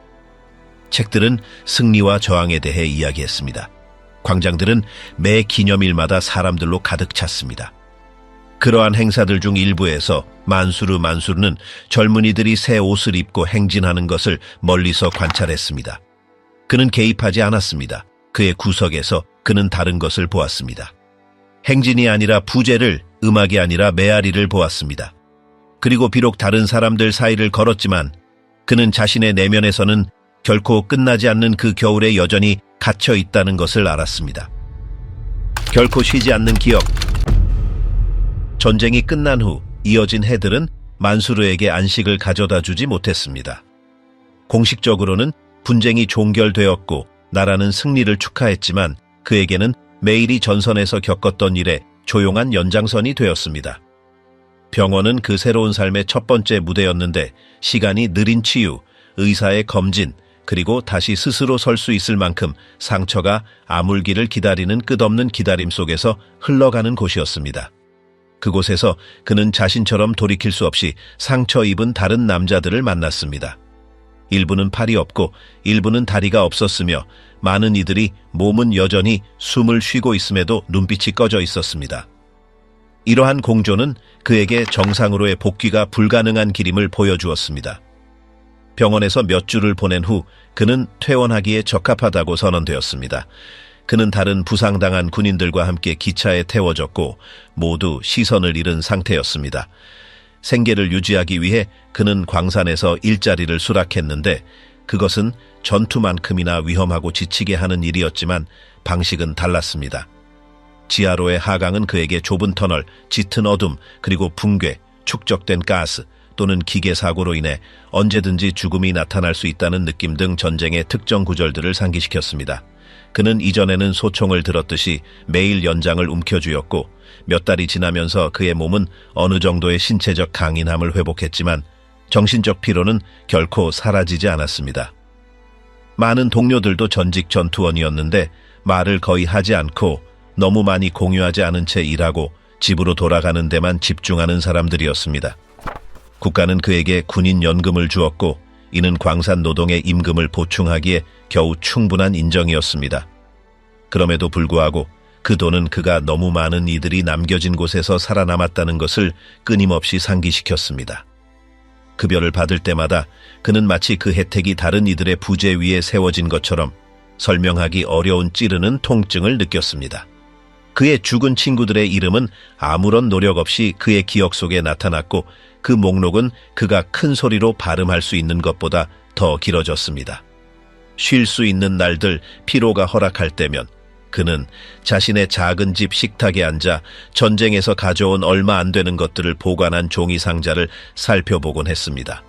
책들은 승리와 저항에 대해 이야기했습니다. 광장들은 매 기념일마다 사람들로 가득 찼습니다. 그러한 행사들 중 일부에서 만수르는 젊은이들이 새 옷을 입고 행진하는 것을 멀리서 관찰했습니다. 그는 개입하지 않았습니다. 그의 구석에서 그는 다른 것을 보았습니다. 행진이 아니라 부제를, 음악이 아니라 메아리를 보았습니다. 그리고 비록 다른 사람들 사이를 걸었지만 그는 자신의 내면에서는 결코 끝나지 않는 그 겨울에 여전히 갇혀 있다는 것을 알았습니다. 결코 쉬지 않는 기억. 전쟁이 끝난 후 이어진 해들은 만수르에게 안식을 가져다 주지 못했습니다. 공식적으로는 분쟁이 종결되었고 나라는 승리를 축하했지만 그에게는 매일이 전선에서 겪었던 일의 조용한 연장선이 되었습니다. 병원은 그 새로운 삶의 첫 번째 무대였는데 시간이 느린 치유, 의사의 검진, 그리고 다시 스스로 설 수 있을 만큼 상처가 아물기를 기다리는 끝없는 기다림 속에서 흘러가는 곳이었습니다. 그곳에서 그는 자신처럼 돌이킬 수 없이 상처 입은 다른 남자들을 만났습니다. 일부는 팔이 없고 일부는 다리가 없었으며 많은 이들이 몸은 여전히 숨을 쉬고 있음에도 눈빛이 꺼져 있었습니다. 이러한 공조는 그에게 정상으로의 복귀가 불가능한 길임을 보여주었습니다. 병원에서 몇 주를 보낸 후 그는 퇴원하기에 적합하다고 선언되었습니다. 그는 다른 부상당한 군인들과 함께 기차에 태워졌고 모두 시선을 잃은 상태였습니다. 생계를 유지하기 위해 그는 광산에서 일자리를 수락했는데 그것은 전투만큼이나 위험하고 지치게 하는 일이었지만 방식은 달랐습니다. 지하로의 하강은 그에게 좁은 터널, 짙은 어둠, 그리고 붕괴, 축적된 가스 또는 기계 사고로 인해 언제든지 죽음이 나타날 수 있다는 느낌 등 전쟁의 특정 구절들을 상기시켰습니다. 그는 이전에는 소총을 들었듯이 매일 연장을 움켜쥐었고 몇 달이 지나면서 그의 몸은 어느 정도의 신체적 강인함을 회복했지만 정신적 피로는 결코 사라지지 않았습니다. 많은 동료들도 전직 전투원이었는데 말을 거의 하지 않고 너무 많이 공유하지 않은 채 일하고 집으로 돌아가는 데만 집중하는 사람들이었습니다. 국가는 그에게 군인 연금을 주었고 이는 광산 노동의 임금을 보충하기에 겨우 충분한 인정이었습니다. 그럼에도 불구하고 그 돈은 그가 너무 많은 이들이 남겨진 곳에서 살아남았다는 것을 끊임없이 상기시켰습니다. 급여를 받을 때마다 그는 마치 그 혜택이 다른 이들의 부재 위에 세워진 것처럼 설명하기 어려운 찌르는 통증을 느꼈습니다. 그의 죽은 친구들의 이름은 아무런 노력 없이 그의 기억 속에 나타났고 그 목록은 그가 큰 소리로 발음할 수 있는 것보다 더 길어졌습니다. 쉴 수 있는 날들, 피로가 허락할 때면 그는 자신의 작은 집 식탁에 앉아 전쟁에서 가져온 얼마 안 되는 것들을 보관한 종이 상자를 살펴보곤 했습니다.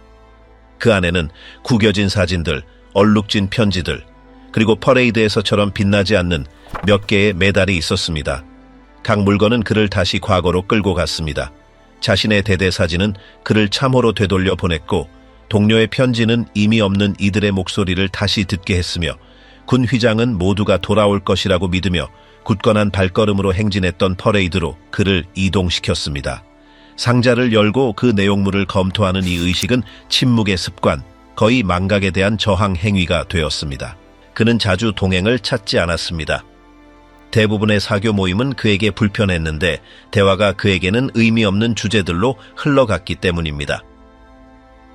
그 안에는 구겨진 사진들, 얼룩진 편지들, 그리고 퍼레이드에서처럼 빛나지 않는 몇 개의 메달이 있었습니다. 각 물건은 그를 다시 과거로 끌고 갔습니다. 자신의 대대 사진은 그를 참호로 되돌려 보냈고 동료의 편지는 의미 없는 이들의 목소리를 다시 듣게 했으며 군 휘장은 모두가 돌아올 것이라고 믿으며 굳건한 발걸음으로 행진했던 퍼레이드로 그를 이동시켰습니다. 상자를 열고 그 내용물을 검토하는 이 의식은 침묵의 습관, 거의 망각에 대한 저항 행위가 되었습니다. 그는 자주 동행을 찾지 않았습니다. 대부분의 사교 모임은 그에게 불편했는데 대화가 그에게는 의미 없는 주제들로 흘러갔기 때문입니다.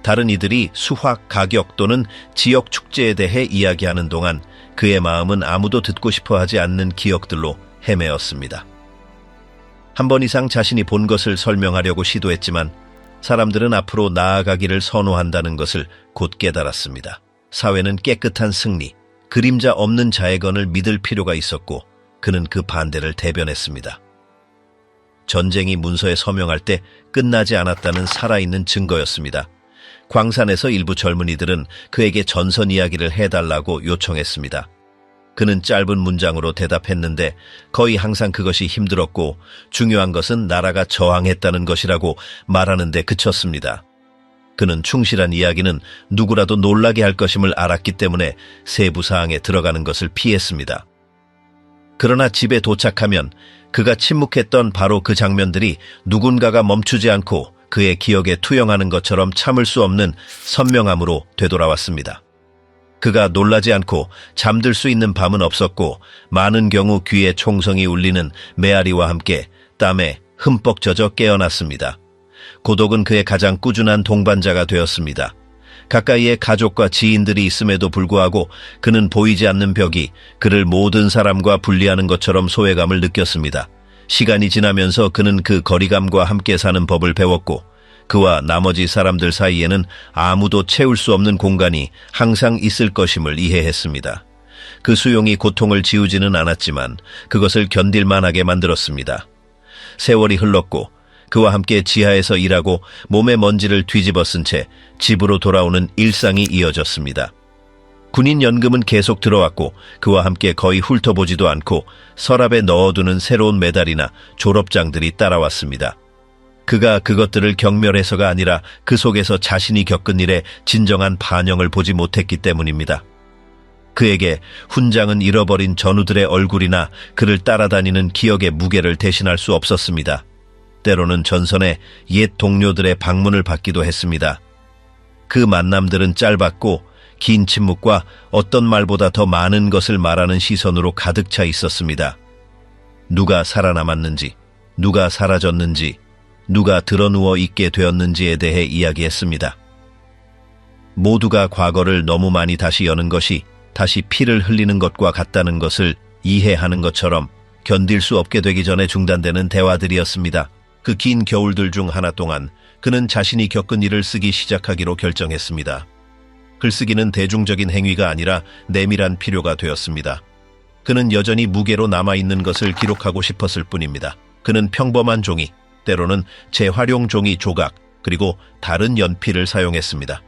다른 이들이 수확, 가격 또는 지역 축제에 대해 이야기하는 동안 그의 마음은 아무도 듣고 싶어 하지 않는 기억들로 헤매었습니다. 한 번 이상 자신이 본 것을 설명하려고 시도했지만 사람들은 앞으로 나아가기를 선호한다는 것을 곧 깨달았습니다. 사회는 깨끗한 승리, 그림자 없는 자해건을 믿을 필요가 있었고 그는 그 반대를 대변했습니다. 전쟁이 문서에 서명할 때 끝나지 않았다는 살아있는 증거였습니다. 광산에서 일부 젊은이들은 그에게 전선 이야기를 해달라고 요청했습니다. 그는 짧은 문장으로 대답했는데 거의 항상 그것이 힘들었고 중요한 것은 나라가 저항했다는 것이라고 말하는 데 그쳤습니다. 그는 충실한 이야기는 누구라도 놀라게 할 것임을 알았기 때문에 세부 사항에 들어가는 것을 피했습니다. 그러나 집에 도착하면 그가 침묵했던 바로 그 장면들이 누군가가 멈추지 않고 그의 기억에 투영하는 것처럼 참을 수 없는 선명함으로 되돌아왔습니다. 그가 놀라지 않고 잠들 수 있는 밤은 없었고 많은 경우 귀에 총성이 울리는 메아리와 함께 땀에 흠뻑 젖어 깨어났습니다. 고독은 그의 가장 꾸준한 동반자가 되었습니다. 가까이에 가족과 지인들이 있음에도 불구하고 그는 보이지 않는 벽이 그를 모든 사람과 분리하는 것처럼 소외감을 느꼈습니다. 시간이 지나면서 그는 그 거리감과 함께 사는 법을 배웠고 그와 나머지 사람들 사이에는 아무도 채울 수 없는 공간이 항상 있을 것임을 이해했습니다. 그 수용이 고통을 지우지는 않았지만 그것을 견딜만하게 만들었습니다. 세월이 흘렀고 그와 함께 지하에서 일하고 몸의 먼지를 뒤집어 쓴 채 집으로 돌아오는 일상이 이어졌습니다. 군인 연금은 계속 들어왔고 그와 함께 거의 훑어보지도 않고 서랍에 넣어두는 새로운 메달이나 졸업장들이 따라왔습니다. 그가 그것들을 경멸해서가 아니라 그 속에서 자신이 겪은 일에 진정한 반영을 보지 못했기 때문입니다. 그에게 훈장은 잃어버린 전우들의 얼굴이나 그를 따라다니는 기억의 무게를 대신할 수 없었습니다. 때로는 전선에 옛 동료들의 방문을 받기도 했습니다. 그 만남들은 짧았고 긴 침묵과 어떤 말보다 더 많은 것을 말하는 시선으로 가득 차 있었습니다. 누가 살아남았는지, 누가 사라졌는지, 누가 드러누워 있게 되었는지에 대해 이야기했습니다. 모두가 과거를 너무 많이 다시 여는 것이 다시 피를 흘리는 것과 같다는 것을 이해하는 것처럼 견딜 수 없게 되기 전에 중단되는 대화들이었습니다. 그 긴 겨울들 중 하나 동안 그는 자신이 겪은 일을 쓰기 시작하기로 결정했습니다. 글쓰기는 대중적인 행위가 아니라 내밀한 필요가 되었습니다. 그는 여전히 무게로 남아있는 것을 기록하고 싶었을 뿐입니다. 그는 평범한 종이, 때로는 재활용 종이 조각, 그리고 다른 연필을 사용했습니다.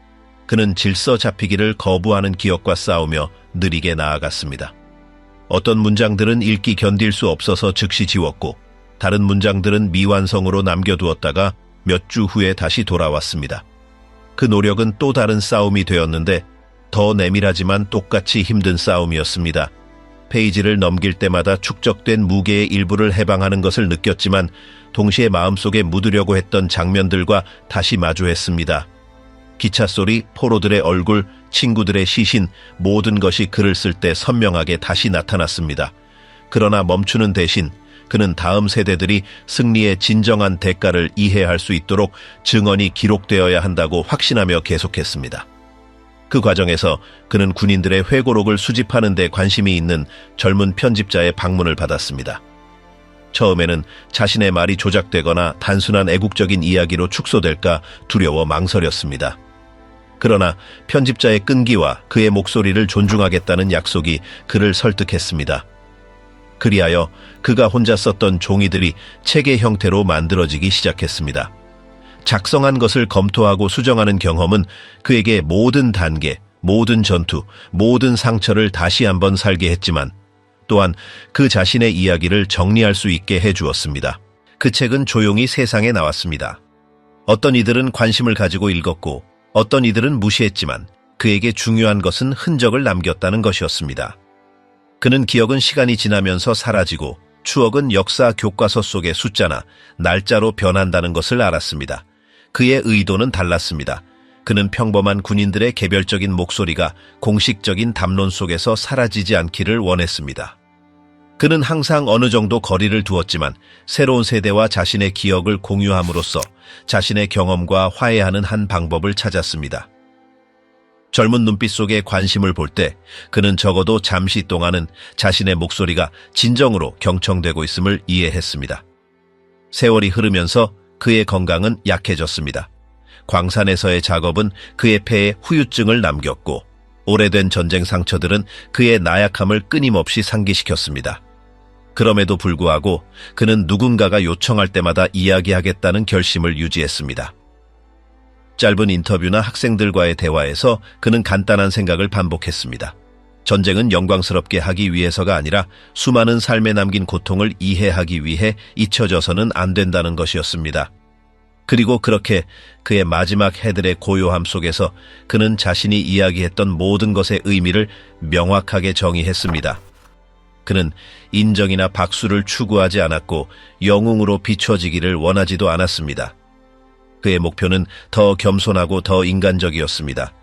그는 질서 잡히기를 거부하는 기억과 싸우며 느리게 나아갔습니다. 어떤 문장들은 읽기 견딜 수 없어서 즉시 지웠고 다른 문장들은 미완성으로 남겨두었다가 몇 주 후에 다시 돌아왔습니다. 그 노력은 또 다른 싸움이 되었는데 더 내밀하지만 똑같이 힘든 싸움이었습니다. 페이지를 넘길 때마다 축적된 무게의 일부를 해방하는 것을 느꼈지만 동시에 마음속에 묻으려고 했던 장면들과 다시 마주했습니다. 기차 소리, 포로들의 얼굴, 친구들의 시신, 모든 것이 글을 쓸 때 선명하게 다시 나타났습니다. 그러나 멈추는 대신 그는 다음 세대들이 승리의 진정한 대가를 이해할 수 있도록 증언이 기록되어야 한다고 확신하며 계속했습니다. 그 과정에서 그는 군인들의 회고록을 수집하는 데 관심이 있는 젊은 편집자의 방문을 받았습니다. 처음에는 자신의 말이 조작되거나 단순한 애국적인 이야기로 축소될까 두려워 망설였습니다. 그러나 편집자의 끈기와 그의 목소리를 존중하겠다는 약속이 그를 설득했습니다. 그리하여 그가 혼자 썼던 종이들이 책의 형태로 만들어지기 시작했습니다. 작성한 것을 검토하고 수정하는 경험은 그에게 모든 단계, 모든 전투, 모든 상처를 다시 한번 살게 했지만 또한 그 자신의 이야기를 정리할 수 있게 해주었습니다. 그 책은 조용히 세상에 나왔습니다. 어떤 이들은 관심을 가지고 읽었고 어떤 이들은 무시했지만 그에게 중요한 것은 흔적을 남겼다는 것이었습니다. 그는 기억은 시간이 지나면서 사라지고 추억은 역사 교과서 속의 숫자나 날짜로 변한다는 것을 알았습니다. 그의 의도는 달랐습니다. 그는 평범한 군인들의 개별적인 목소리가 공식적인 담론 속에서 사라지지 않기를 원했습니다. 그는 항상 어느 정도 거리를 두었지만 새로운 세대와 자신의 기억을 공유함으로써 자신의 경험과 화해하는 한 방법을 찾았습니다. 젊은 눈빛 속에 관심을 볼 때 그는 적어도 잠시 동안은 자신의 목소리가 진정으로 경청되고 있음을 이해했습니다. 세월이 흐르면서 그의 건강은 약해졌습니다. 광산에서의 작업은 그의 폐에 후유증을 남겼고 오래된 전쟁 상처들은 그의 나약함을 끊임없이 상기시켰습니다. 그럼에도 불구하고 그는 누군가가 요청할 때마다 이야기하겠다는 결심을 유지했습니다. 짧은 인터뷰나 학생들과의 대화에서 그는 간단한 생각을 반복했습니다. 전쟁은 영광스럽게 하기 위해서가 아니라 수많은 삶에 남긴 고통을 이해하기 위해 잊혀져서는 안 된다는 것이었습니다. 그리고 그렇게 그의 마지막 해들의 고요함 속에서 그는 자신이 이야기했던 모든 것의 의미를 명확하게 정의했습니다. 그는 인정이나 박수를 추구하지 않았고 영웅으로 비춰지기를 원하지도 않았습니다. 그의 목표는 더 겸손하고 더 인간적이었습니다.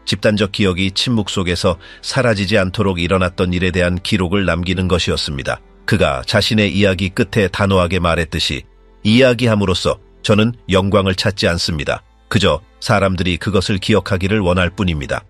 집단적 기억이 침묵 속에서 사라지지 않도록 일어났던 일에 대한 기록을 남기는 것이었습니다. 그가 자신의 이야기 끝에 단호하게 말했듯이 이야기함으로써 저는 영광을 찾지 않습니다. 그저 사람들이 그것을 기억하기를 원할 뿐입니다.